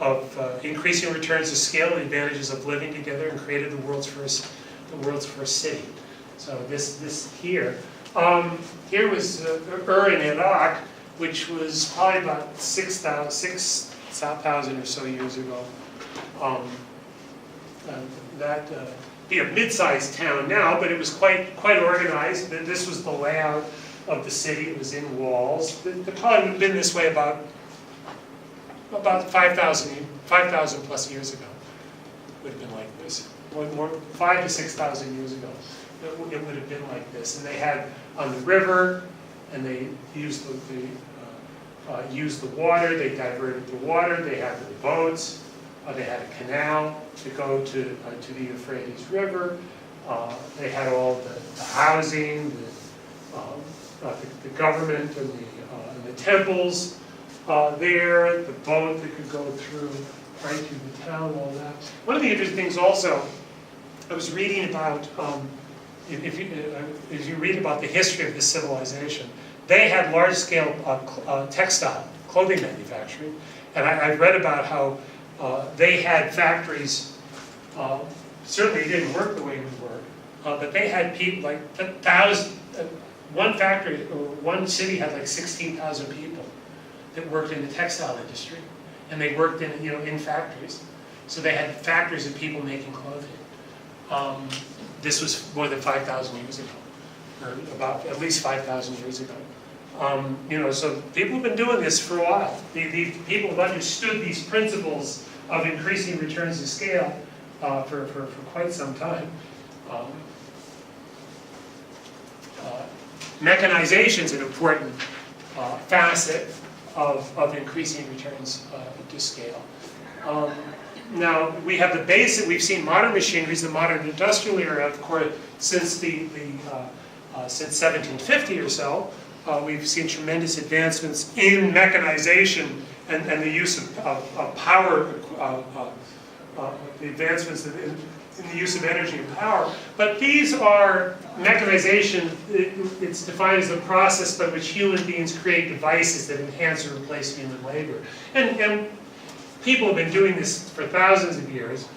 of increasing returns to scale, the advantages of living together, and created the world's first city. So this here. Here was Ur in Iraq, which was probably about 6,000 or so years ago. That be a mid-sized town now, but it was quite organized. This was the layout of the city. It was in walls. It probably would have been this way about 5,000 plus years ago. It would have been like this. More 5,000 to 6,000 years ago. It would have been like this. And they had on the river, and they used the water. They diverted the water. They had the boats. They had a canal to go to the Euphrates River. They had all the housing, the government, and the temples there. The boat that could go through right through the town, all that. One of the interesting things also, I was reading about. If you read about the history of this civilization, they had large-scale textile, clothing manufacturing, and I've read about how they had factories. Certainly, it didn't work the way we work, but they had people like 1,000. One factory or one city had like 16,000 people that worked in the textile industry, and they worked in factories. So they had factories of people making clothing. This was more than 5,000 years ago, or about at least 5,000 years ago. So people have been doing this for a while. These people have understood these principles of increasing returns to scale for quite some time. Mechanization is an important facet of increasing returns to scale. Now, we have the basic, we've seen modern machineries, the modern industrial era, of course, since since 1750 or so. We've seen tremendous advancements in mechanization and the use of power, the advancements in the use of energy and power. But these are mechanization, it's defined as a process by which human beings create devices that enhance or replace human labor. And people have been doing this for thousands of years.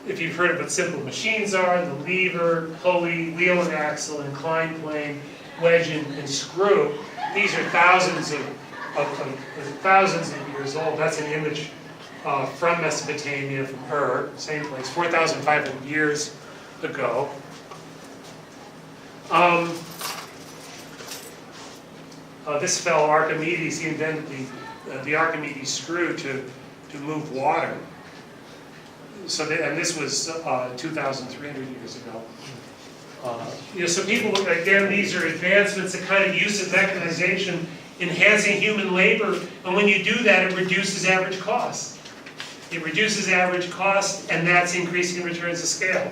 If you've heard of what simple machines are, the lever, pulley, wheel and axle, inclined plane, wedge and screw, these are thousands of years old. That's an image from Mesopotamia, from Ur, same place, 4,500 years ago. This fellow Archimedes, he invented the Archimedes screw to move water. So and this was 2,300 years ago. So people, again, these are advancements, the kind of use of mechanization, enhancing human labor, and when you do that, it reduces average costs. It reduces average cost, and that's increasing returns to scale.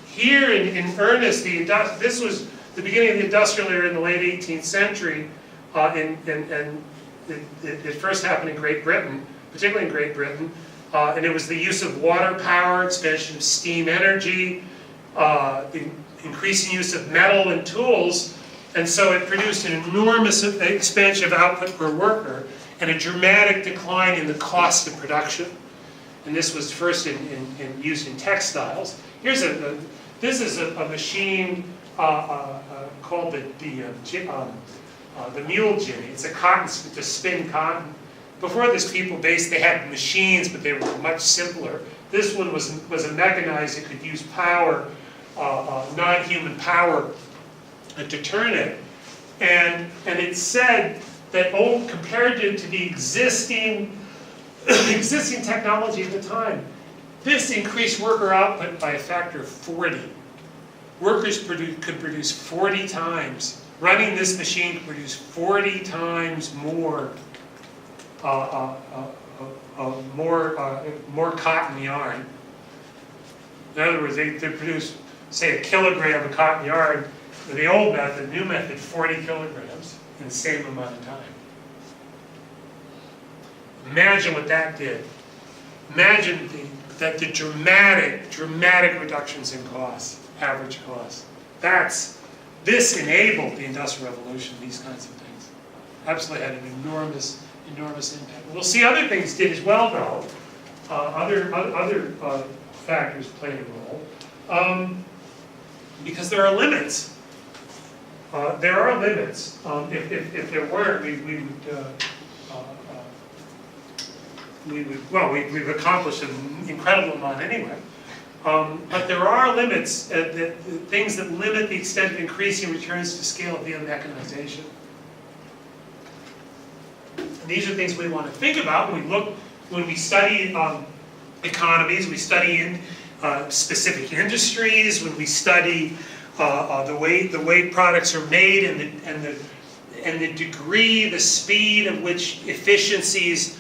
Here in earnest, this was the beginning of the industrial era in the late 18th century, and it first happened in Great Britain, particularly in Great Britain, and it was the use of water power, expansion of steam energy, the increasing use of metal and tools, and so it produced an enormous expansion of output per worker and a dramatic decline in the cost of production. And this was first used in textiles. This is a machine called the mule jimmy. It's a cotton to spin cotton. before this, they had machines, but they were much simpler. This one was a mechanized, it could use power, non-human power to turn it. And it said that, compared to the existing technology at the time, this increased worker output by a factor of 40. Workers could produce 40 times. Running this machine could produce 40 times more cotton yarn. In other words, they produce, say, 1 kilogram of cotton yarn with the old method, new method, 40 kilograms in the same amount of time. Imagine what that did. Imagine the dramatic reductions in costs, average costs. This enabled the Industrial Revolution, these kinds of things. Absolutely had an enormous impact. We'll see other things did as well, though. Other factors played a role. Because there are limits. There are limits. If there weren't, we've accomplished an incredible amount anyway. But there are limits, things that limit the extent of increasing returns to scale via mechanization. And these are things we want to think about when we study economies, we study specific industries, when we study the way products are made and the degree, the speed of which efficiencies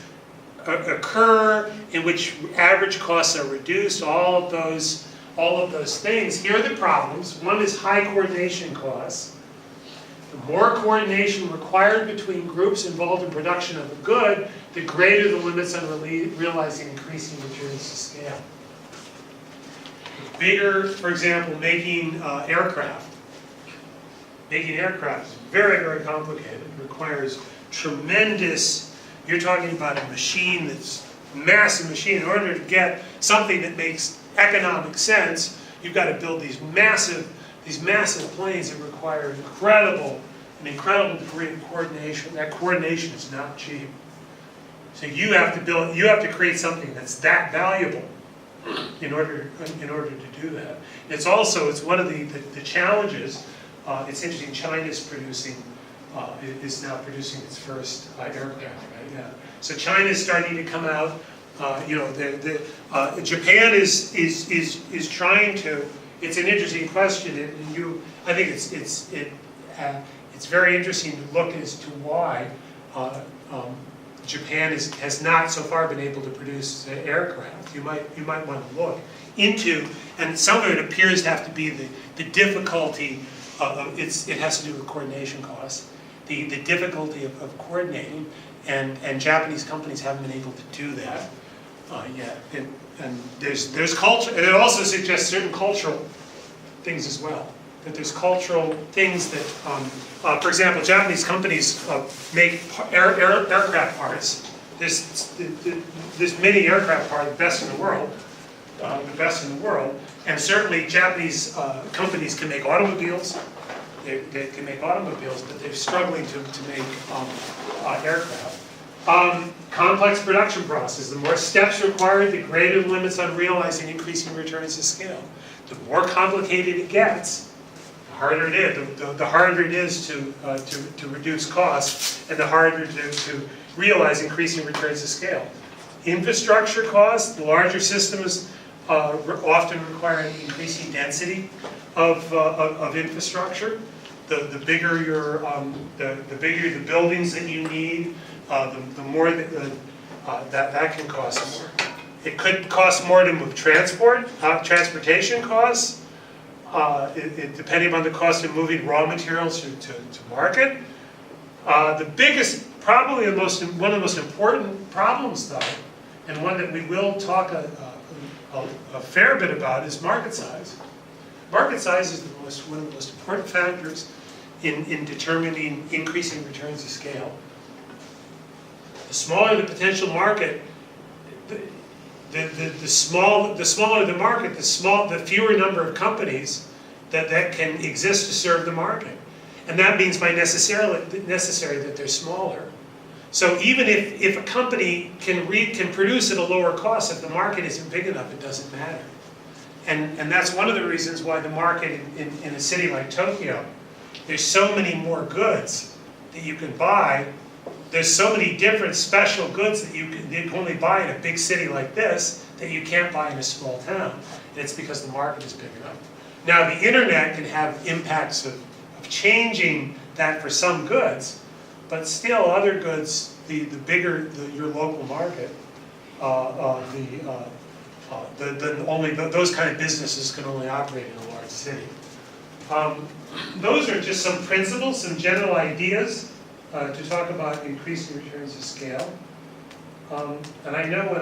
occur, in which average costs are reduced, all of those things. Here are the problems. One is high coordination costs. The more coordination required between groups involved in production of a good, the greater the limits on realizing increasing returns to scale. Bigger, for example, making aircraft. Making aircraft is very, very complicated. It requires tremendous, you're talking about a machine that's a massive machine. In order to get something that makes economic sense, you've got to build these massive planes that require an incredible degree of coordination. That coordination is not cheap. So you have to create something that's that valuable in order to do that. It's one of the challenges. It's interesting. China is now producing its first aircraft. Right? Yeah. So China is starting to come out. Japan is trying to. It's an interesting question, and I think it's very interesting to look as to why Japan has not so far been able to produce aircraft. You might want to look into, and some of it appears to have to be the difficulty. It has to do with coordination costs. The difficulty of coordinating, and Japanese companies haven't been able to do that yet. And there's culture, and it also suggests certain cultural things as well. That there's cultural things that, for example, Japanese companies make aircraft parts. This mini aircraft part, the best in the world, and certainly Japanese companies can make automobiles. They can make automobiles, but they're struggling to make aircraft. Complex production process. The more steps required, the greater the limits on realizing increasing returns to scale. The more complicated it gets, the harder it is. The harder it is to reduce costs, and the harder to realize increasing returns to scale. Infrastructure costs. The larger systems often require an increasing density of infrastructure. The bigger the buildings that you need, the more that can cost more. It could cost more to move transportation costs, depending on the cost of moving raw materials to market. The biggest, probably one of the most important problems, though, and one that we will talk a fair bit about, is market size. Market size is one of the most important factors in determining increasing returns to scale. The smaller the potential market, the smaller the market, the fewer number of companies that can exist to serve the market. And that means by necessary that they're smaller. So even if a company can produce at a lower cost, if the market isn't big enough, it doesn't matter. And that's one of the reasons why the market in a city like Tokyo, there's so many more goods that you can buy. There's so many different special goods that you can only buy in a big city like this that you can't buy in a small town. And it's because the market is big enough. Now the internet can have impacts of changing that for some goods, but still other goods, the bigger your local market, those kind of businesses can only operate in a large city. Those are just some principles, some general ideas to talk about increasing returns of scale. And I know when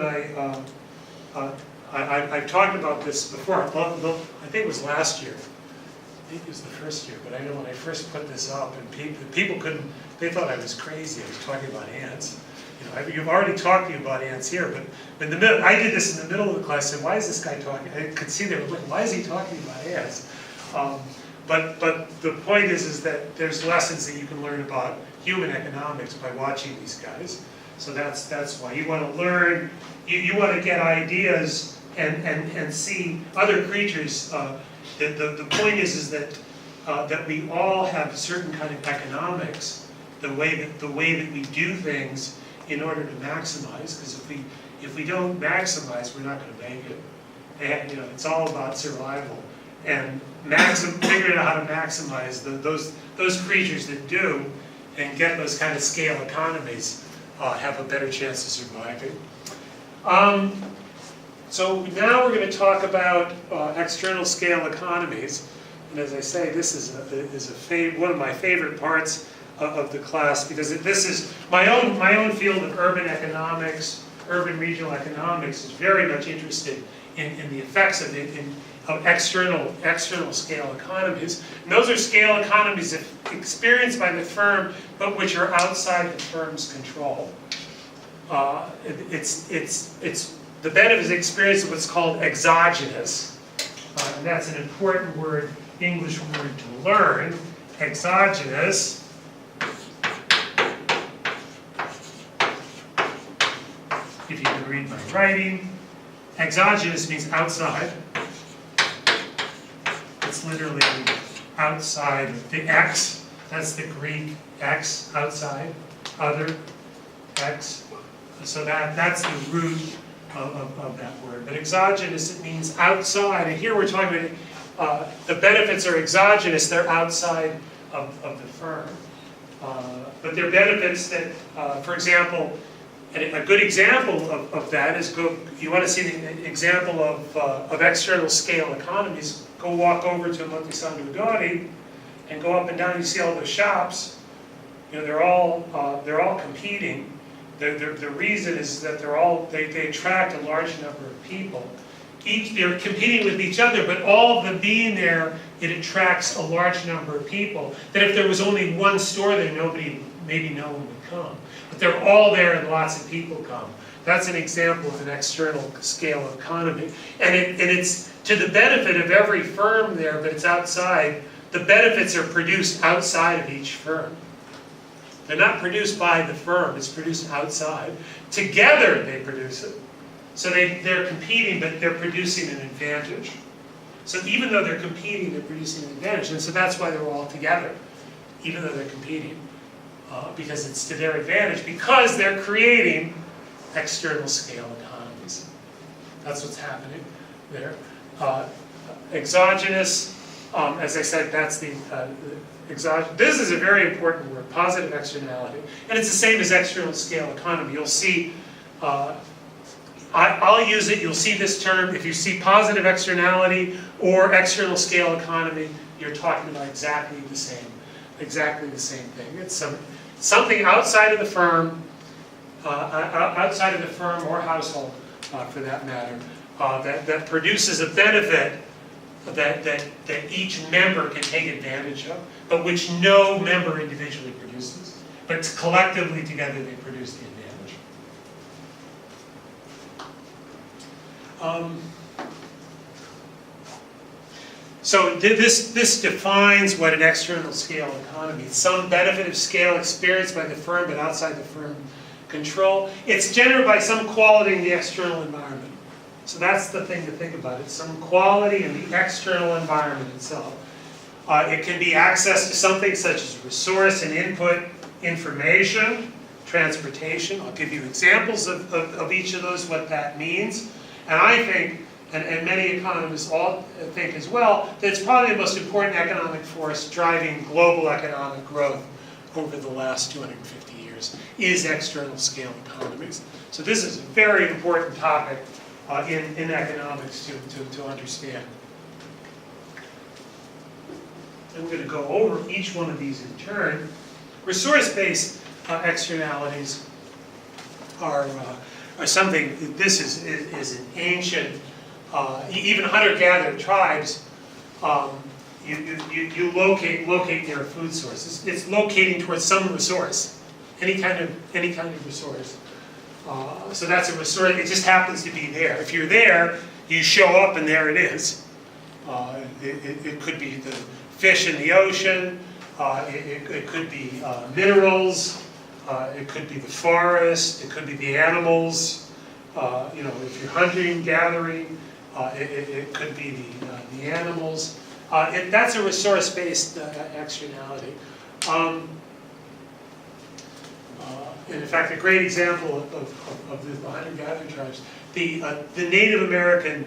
I've talked about this before, I think it was last year. I think it was the first year, but I know when I first put this up and people couldn't, they thought I was crazy. I was talking about ants. You know, you've already talked to you about ants here, but in the middle, I did this in the middle of the class. I said, why is this guy talking? I could see they were looking, why is he talking about ants? But the point is that there's lessons that you can learn about human economics by watching these guys. So that's why you want to learn. You want to get ideas and see other creatures. The point is that that we all have a certain kind of economics, the way that we do things in order to maximize. Because if we don't maximize, we're not going to make it. And it's all about survival. And figuring out how to maximize those creatures that do and get those kind of scale economies have a better chance of surviving. So now we're going to talk about external scale economies. And as I say, this is one of my favorite parts of the class, because this is my own field of urban economics, urban regional economics is very much interested in the effects of external scale economies. And those are scale economies experienced by the firm, but which are outside the firm's control. The benefit is experience of what's called exogenous, and that's an important word, English word to learn. Exogenous. If you can read my writing, exogenous means outside. It's literally outside of the X. That's the Greek X, outside, other, X. So that's the root of that word. But exogenous, it means outside. And here we're talking about the benefits are exogenous. They're outside of the firm. But they're benefits that, for example, a good example of that is you want to see the example of external scale economies, go walk over to Montesanto Udari and go up and down, you see all those shops. They're all competing. The reason is that they attract a large number of people. They're competing with each other, but all of them being there, it attracts a large number of people. That if there was only one store there, maybe no one would come. But they're all there and lots of people come. That's an example of an external scale economy. And it's to the benefit of every firm there, but it's outside. The benefits are produced outside of each firm. They're not produced by the firm, it's produced outside. Together they produce it. So they're competing, but they're producing an advantage. So even though they're competing, they're producing an advantage. And so that's why they're all together, even though they're competing. Because it's to their advantage, because they're creating external scale economies. That's what's happening there. Exogenous, as I said, that's the exogenous. This is a very important word, positive externality. And it's the same as external scale economy. You'll see, I'll use it, you'll see this term. If you see positive externality or external scale economy, you're talking about exactly the same thing. It's something outside of the firm, or household, for that matter, that produces a benefit that each member can take advantage of, but which no member individually produces. But collectively together they produce the advantage. So this defines what an external scale economy is. Some benefit of scale experienced by the firm, but outside the firm control. It's generated by some quality in the external environment. So that's the thing to think about. It's some quality in the external environment itself. It can be access to something such as resource and input information, transportation. I'll give you examples of each of those, what that means. And I think, and many economists all think as well, that it's probably the most important economic force driving global economic growth over the last 250 years, is external scale economies. So this is a very important topic in economics to understand. And we're going to go over each one of these in turn. Resource-based externalities are something, this is an ancient, even hunter-gatherer tribes, you locate their food sources. It's locating towards some resource, any kind of resource. So that's a resource, it just happens to be there. If you're there, you show up and there it is. It could be the fish in the ocean, it could be minerals, it could be the forest, it could be the animals. If you're hunting, gathering, it could be the animals. That's a resource-based externality. And in fact, a great example of the hunter-gatherer tribes, the Native American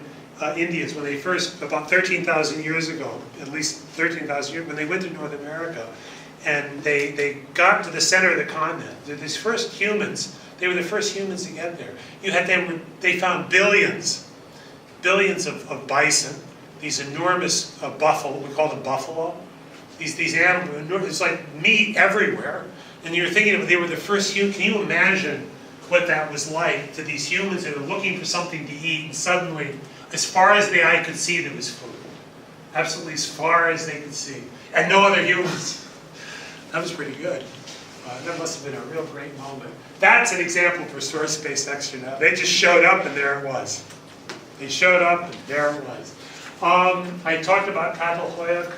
Indians, when they first, about 13,000 years ago, at least 13,000 years, when they went to North America, and they got to the center of the continent, these first humans, they were the first humans to get there. They found billions of bison, these enormous buffalo, we call them buffalo, these animals, it's like meat everywhere. And you're thinking of, they were the first humans. Can you imagine what that was like to these humans that were looking for something to eat, and suddenly, as far as the eye could see, there was food. Absolutely as far as they could see. And no other humans. That was pretty good. That must have been a real great moment. That's an example of resource-based externality. They just showed up and there it was. They showed up and there it was. I talked about Catalhoyuk.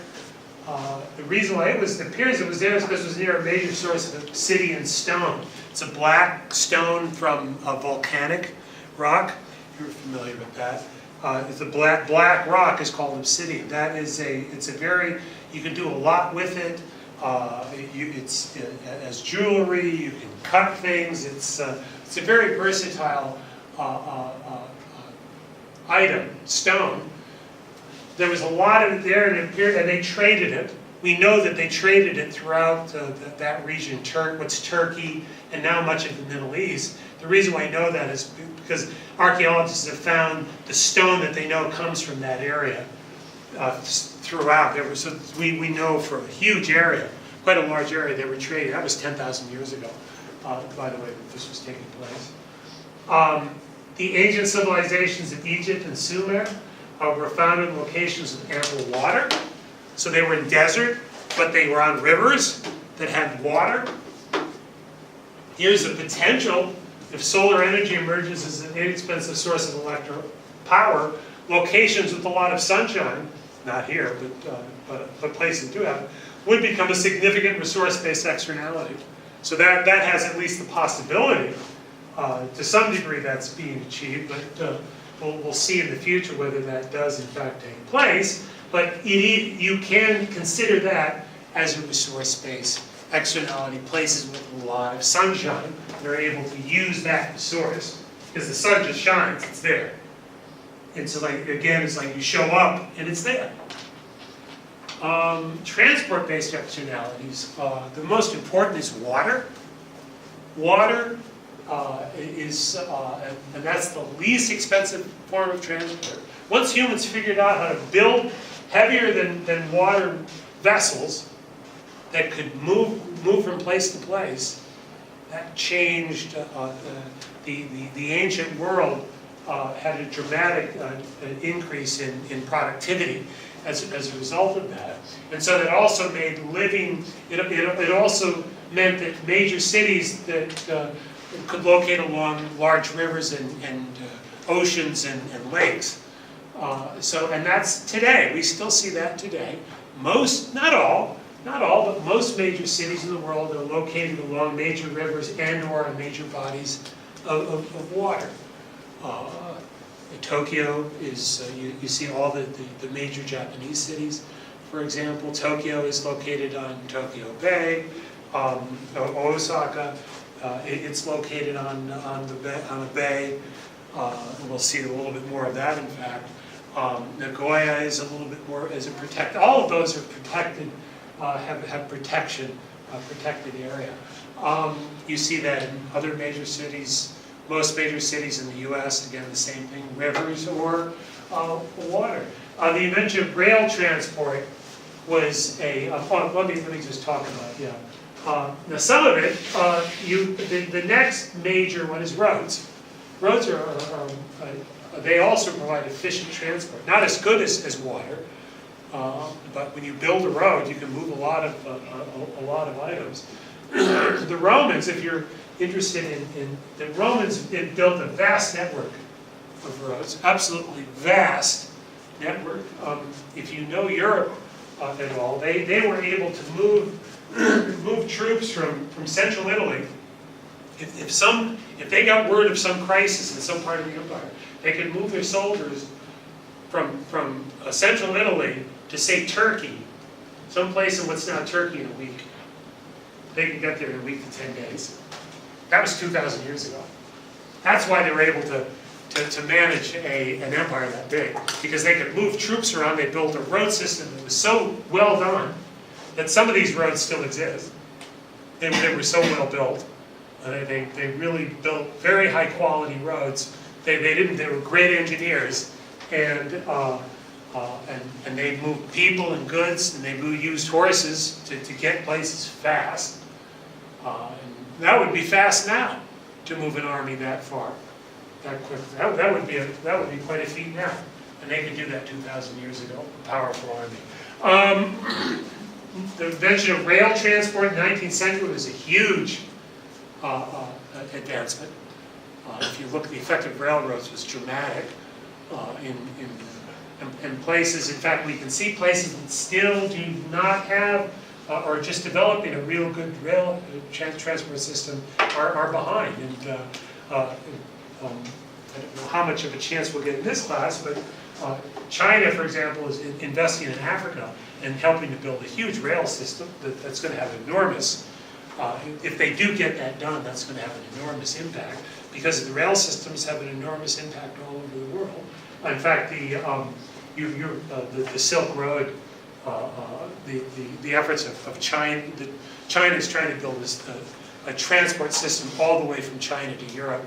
The reason why it appears it was there is because it was near a major source of obsidian stone. It's a black stone from a volcanic rock. You're familiar with that. It's a black rock is called obsidian. That is you can do a lot with it. It's as jewelry. You can cut things. It's a very versatile item, stone. There was a lot of it there, and they traded it. We know that they traded it throughout that region, what's Turkey, and now much of the Middle East. The reason why I know that is because archaeologists have found the stone that they know comes from that area throughout. We know for a huge area, quite a large area, they were traded. That was 10,000 years ago, by the way, that this was taking place. The ancient civilizations of Egypt and Sumer were found in locations with ample water. So they were in desert, but they were on rivers that had water. Here's the potential, if solar energy emerges as an inexpensive source of electric power, locations with a lot of sunshine, not here, but places do have, would become a significant resource-based externality. So that has at least the possibility. To some degree that's being achieved, but we'll see in the future whether that does in fact take place. But you can consider that as a resource-based externality. Places with a lot of sunshine, they're able to use that resource because the sun just shines, it's there. And so it's like you show up and it's there. Transport-based externalities, the most important is water. Water and that's the least expensive form of transport. Once humans figured out how to build heavier than water vessels that could move from place to place, that changed the ancient world. Had a dramatic increase in productivity as a result of that. And so that also made living, it also meant that major cities that could locate along large rivers and oceans and lakes. And that's today. We still see that today. Most, not all, not all, but most major cities in the world are located along major rivers and/or on major bodies of water. Tokyo is, you see all the major Japanese cities. For example, Tokyo is located on Tokyo Bay. Osaka, it's located on a bay. We'll see a little bit more of that, in fact. Nagoya is a little bit more, all of those are protected, have protection, protected area. You see that in other major cities, most major cities in the US, again, the same thing, rivers or water. The invention of rail transport was let me just talk about it, yeah. Now some of it, the next major one is roads. Roads they also provide efficient transport, not as good as water, but when you build a road, you can move a lot of items. The Romans, if you're interested in the Romans, built a vast network of roads, absolutely vast network. If you know Europe at all, they were able to move troops from central Italy. If they got word of some crisis in some part of the empire, they could move their soldiers from central Italy to, say, Turkey, someplace in what's now Turkey, in a week. They could get there in a week to 10 days. That was 2,000 years ago. That's why they were able to manage an empire that big, because they could move troops around. They built a road system that was so well done that some of these roads still exist. They were so well built. They really built very high quality roads. They were great engineers, and they moved people and goods, and they used horses to get places fast. And that would be fast now to move an army that far, that quickly. That would be quite a feat now, and they could do that 2,000 years ago. A powerful army. The invention of rail transport in the 19th century was a huge advancement. If you look at the effect of railroads, it was dramatic in places. In fact, we can see places that still do not have or just developing a real good rail transport system are behind. And I don't know how much of a chance we'll get in this class, but China, for example, is investing in Africa and helping to build a huge rail system that's going to have enormous. If they do get that done, that's going to have an enormous impact, because the rail systems have an enormous impact all over the world. In fact, the Silk Road, the efforts of China, China is trying to build a transport system all the way from China to Europe.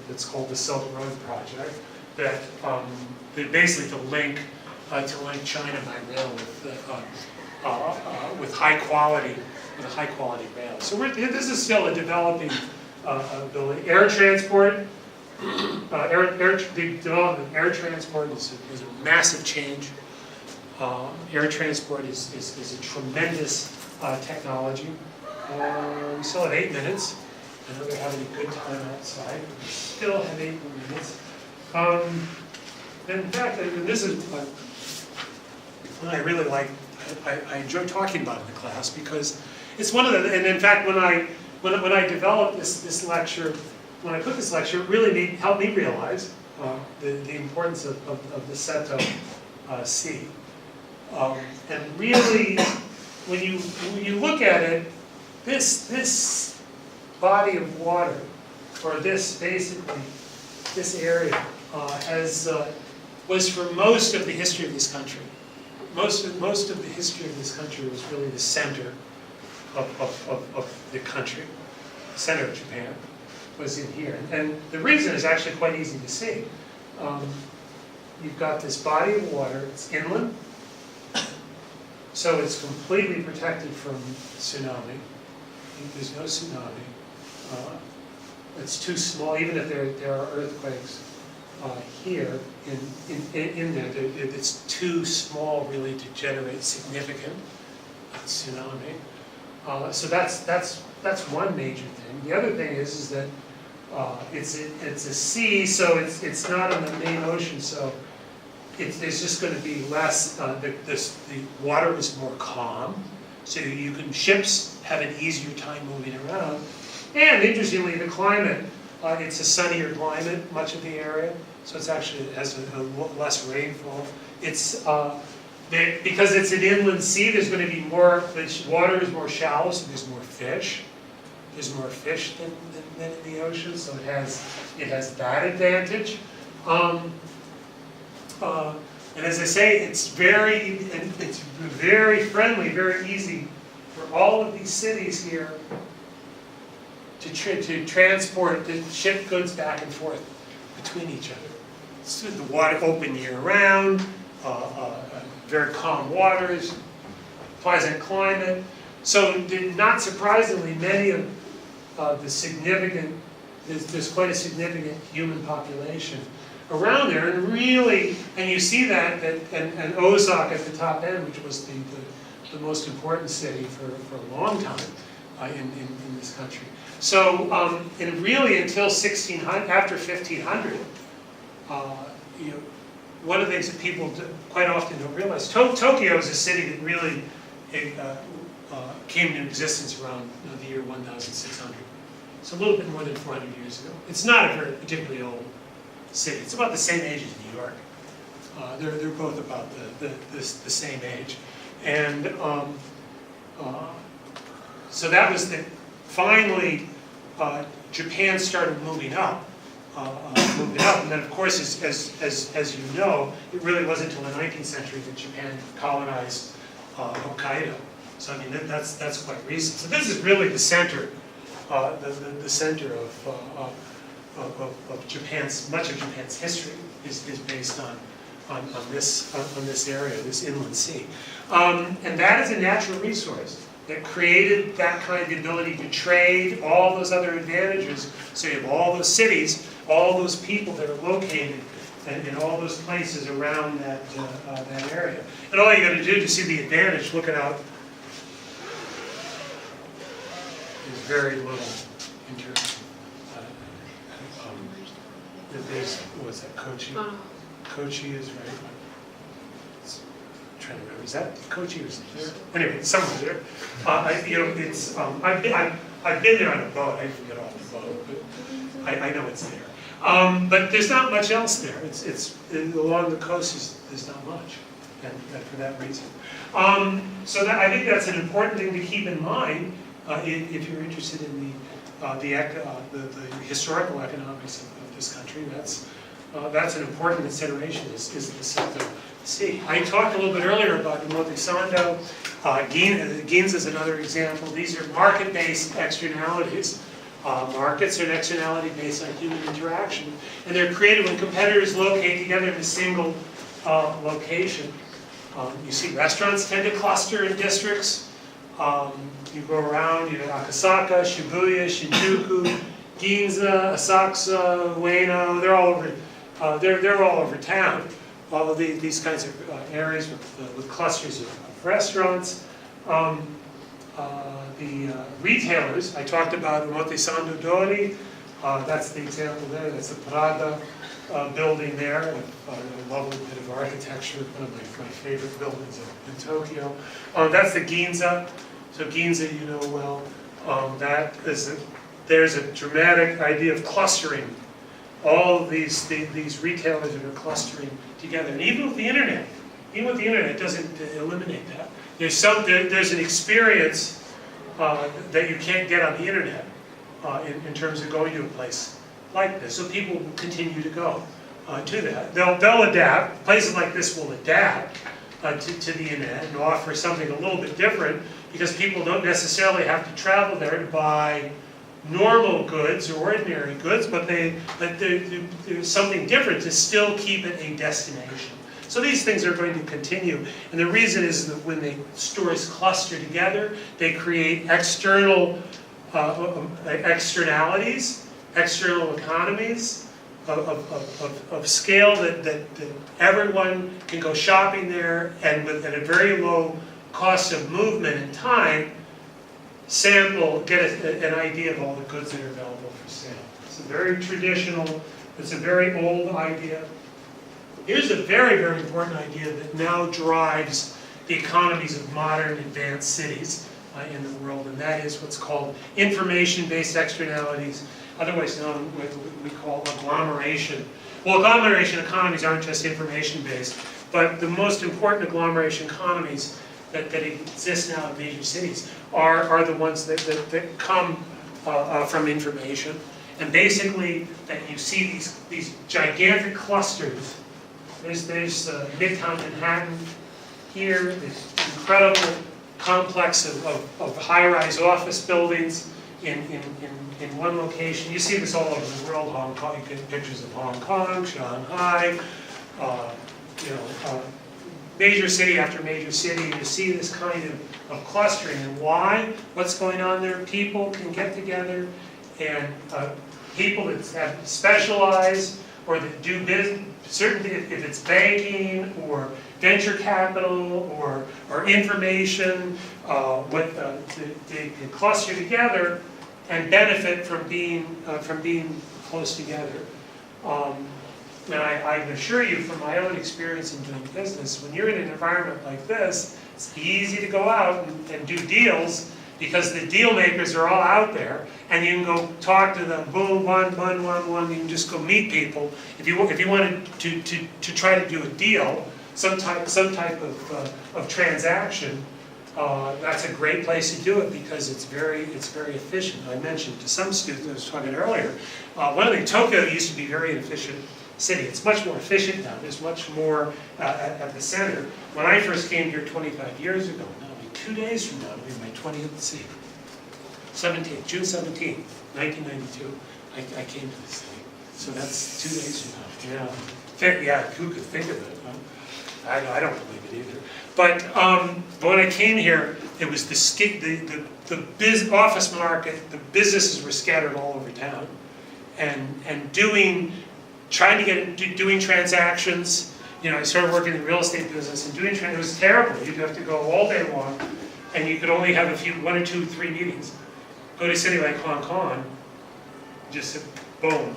That's called the Silk Road Project. That basically to link China by rail with high quality. With a high-quality rail. So this is still a developing ability. Air transport, the development of air transport is a massive change. Air transport is a tremendous technology. We still have 8 minutes. I know they're having a good time outside. We still have 8 more minutes. In fact, and this is what I really like. I enjoy talking about in the class, because it's one of the, and in fact, when I developed this lecture, when I put this lecture, it really helped me realize the importance of the Seto Sea. And really, when you look at it, this body of water, or this area, was for most of the history of this country. Most of the history of this country was really the center of the country. The center of Japan was in here. And the reason is actually quite easy to see. You've got this body of water, it's inland, so it's completely protected from tsunami. There's no tsunami. It's too small, even if there are earthquakes here in there, it's too small really to generate significant tsunami. So that's one major thing. The other thing is that it's a sea, so it's not in the main ocean, so there's just going to be less. The water is more calm. So ships have an easier time moving around. And interestingly, the climate, it's a sunnier climate, much of the area, so it has a less rainfall. It's because it's an inland sea, there's going to be more, the water is more shallow, so there's more fish. There's more fish than in the ocean, so it has that advantage. And as I say, it's very friendly, very easy for all of these cities here to transport, to ship goods back and forth between each other. So the water open year round, very calm waters, pleasant climate. So not surprisingly, many of there's quite a significant human population around there, and really, and you see that and Osaka at the top end, which was the most important city for a long time in this country. So, and really until 1600, after 1500, one of the things that people quite often don't realize, Tokyo is a city that really came into existence around the year 1600. It's a little bit more than 400 years ago. It's not a very particularly old city. It's about the same age as New York. They're both about the same age, and so that was finally Japan started moving up, and then of course, as you know, it really wasn't until the 19th century that Japan colonized Hokkaido. So I mean that's quite recent. So this is really the center, the center of Japan's, much of Japan's history is based on this area, this inland sea, and that is a natural resource that created that kind of ability to trade, all those other advantages. So you have all those cities, all those people that are located in all those places around that area, and all you got to do to see the advantage, look it out. There's very little in terms of there's, what's that, Kochi? Kochi is right. I'm trying to remember, is that Kochi or is it there? Anyway, it's somewhere there. It's I've been there on a boat. I didn't get off the boat, but I know it's there. But there's not much else there. It's along the coast. There's not much, and for that reason. So I think that's an important thing to keep in mind if you're interested in the historical economics of this country. That's an important consideration. Is the sea. I talked a little bit earlier about Omotesando. Ginza is another example. These are market-based externalities. Markets are an externality based on human interaction, and they're created when competitors locate together in a single location. You see restaurants tend to cluster in districts. You go around, Akasaka, Shibuya, Shinjuku, Ginza, Asakusa, Ueno, they're all over. They're all over town. All of these kinds of areas with clusters of restaurants. The retailers, I talked about Omotesando Dori. That's the example there. That's the Prada building there. A lovely bit of architecture, one of my favorite buildings in Tokyo. That's the Ginza. So Ginza, you know well. There's a dramatic idea of clustering. All of these retailers that are clustering together, and even with the internet, it doesn't eliminate that. There's an experience that you can't get on the internet in terms of going to a place like this. So people will continue to go to that. They'll adapt. Places like this will adapt to the internet and offer something a little bit different, because people don't necessarily have to travel there to buy normal goods or ordinary goods, but there's something different to still keep it a destination. So these things are going to continue, and the reason is that when the stores cluster together, they create external externalities, external economies of scale that everyone can go shopping there, and at a very low cost of movement and time, sample, get an idea of all the goods that are available for sale. It's a very traditional, it's a very old idea. Here's a very, very important idea that now drives the economies of modern advanced cities in the world, and that is what's called information-based externalities, otherwise known what we call agglomeration. Well, agglomeration economies aren't just information-based, but the most important agglomeration economies that exist now in major cities are the ones that come from information. And basically, that you see these gigantic clusters. There's Midtown Manhattan here, this incredible complex of high-rise office buildings in one location. You see this all over the world. Hong Kong, you get pictures of Hong Kong, Shanghai, major city after major city. You see this kind of clustering. And why? What's going on there? People can get together, and people that have specialized or that do business, certainly if it's banking or venture capital or information, they can cluster together and benefit from being close together. And I can assure you from my own experience in doing business, when you're in an environment like this, it's easy to go out and do deals because the deal makers are all out there, and you can go talk to them, boom, one, you can just go meet people. If you wanted to try to do a deal, some type of transaction, that's a great place to do it because it's very efficient. I mentioned to some students, I was talking earlier, one of the Tokyo used to be a very inefficient city. It's much more efficient now. There's much more at the center. When I first came here 25 years ago, now 2 days from now, it'll be my 20th, June 17th, 1992, I came to this thing. So that's 2 days from now. Yeah, who could think of it? Huh? I don't believe it either. But when I came here, it was the office market, the businesses were scattered all over town, and doing transactions. You know, I started working in the real estate business and it was terrible. You'd have to go all day long, and you could only have 1 or 2, 3 meetings. Go to a city like Hong Kong, just boom,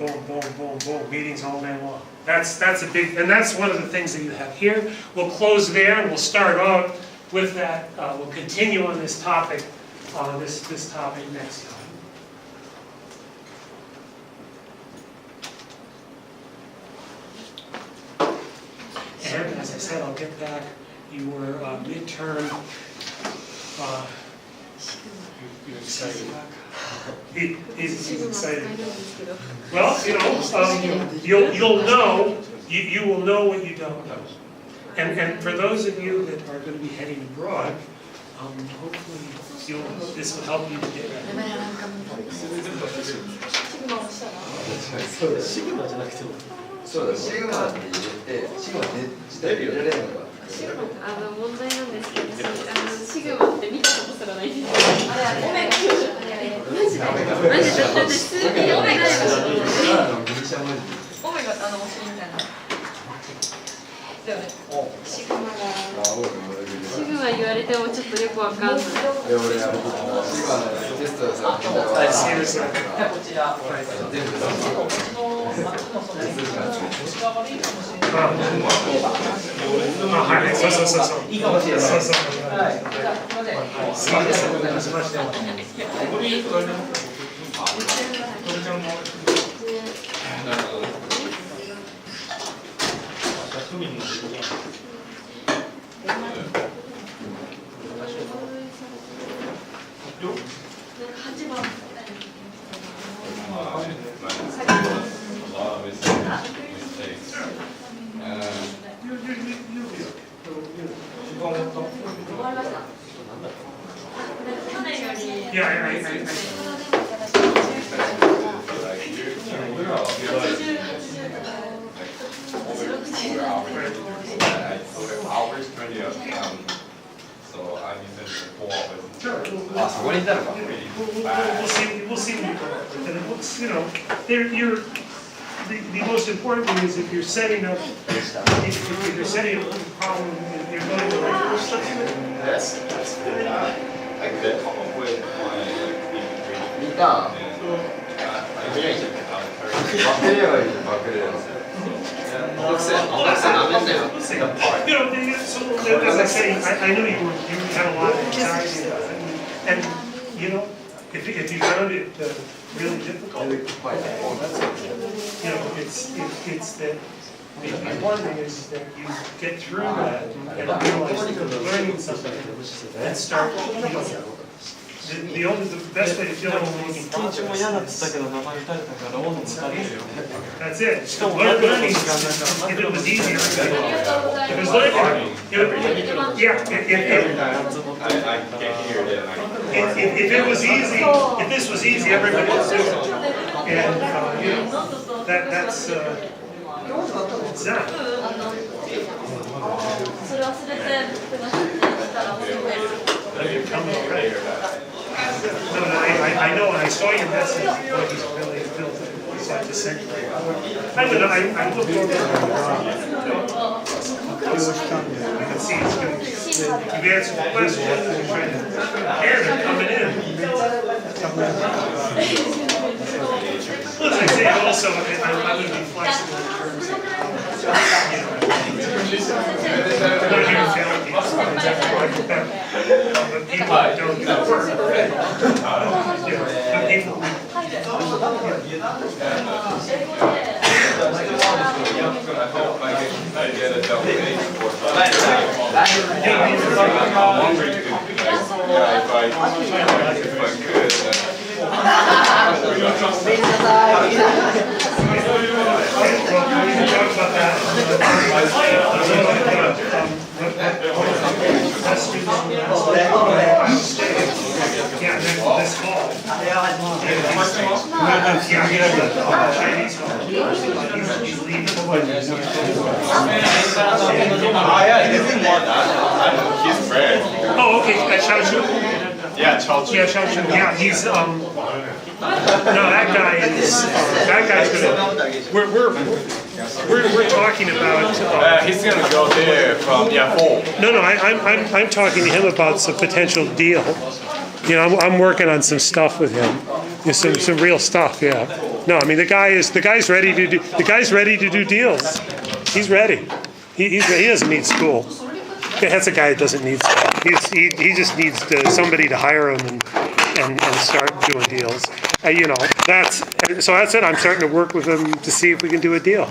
meetings all day long. That's a big, and that's one of the things that you have here. We'll close there, and we'll start out with that. We'll continue on this topic, this topic next time. And as I said, I'll get back your midterm. You're excited. He's excited. Well, you'll know. You will know what you don't know. And for those of you that are going to be heading abroad, hopefully this will help you to get ready. そうだ、シグマって入れて、シグマって自体で入れられるのか。問題なんですけど、シグマって見たことすらないんですよ。マジでだって数字読めないでしょ。オメガってお尻みたいな。だよね。シグマ言われてもちょっとよくわかんない。俺シグマのテストでさ、こちら。全部いいかもしれない。はい。すいません。すいません。8番。あ、そこにいたのか。We'll see when you go. And it looks, the most important thing is if you're setting up, if you're setting up a problem, and you're going to the right person. That's good. I could come up with my Return. てればいいじゃん、まくれれば。You know, so as I say, I know you had a lot of anxiety about it, and you know, if you found it really difficult, you know, it's that the important thing is that you get through that and realize that you're learning something and start, you know, the best way to feel like you're making progress is, that's it. Learning, if it was easy, everybody would. If it was learning, yeah, if it was easy, if this was easy, everybody would do it. And, you know, that's, it's not. それ忘れてってなってしたら面白いです。 You're coming already. No, I know, and I saw your message, but he's really built it. He's like the center. I looked over you can see he's good. You've answered the question, you're trying to prepare them coming in. Well, as I say, also, I'm going to be flexible in terms of, you know, I'm not here to tell people, but people that don't do the work. You know, but people, yeah, and then this fall. He's leaving. He's friend. Oh, okay, Xiaochu. Yeah, Chao-Chu. Yeah, Xiaochu. Yeah, he's no, that guy's gonna. We're talking about. He's gonna go there from fall. No, I'm talking to him about some potential deal. You know, I'm working on some stuff with him. Some real stuff, yeah. No, I mean the guy's ready to do deals. He's ready. He doesn't need school. That's a guy that doesn't need school. He just needs somebody to hire him and start doing deals. You know, that's it. I'm starting to work with him to see if we can do a deal.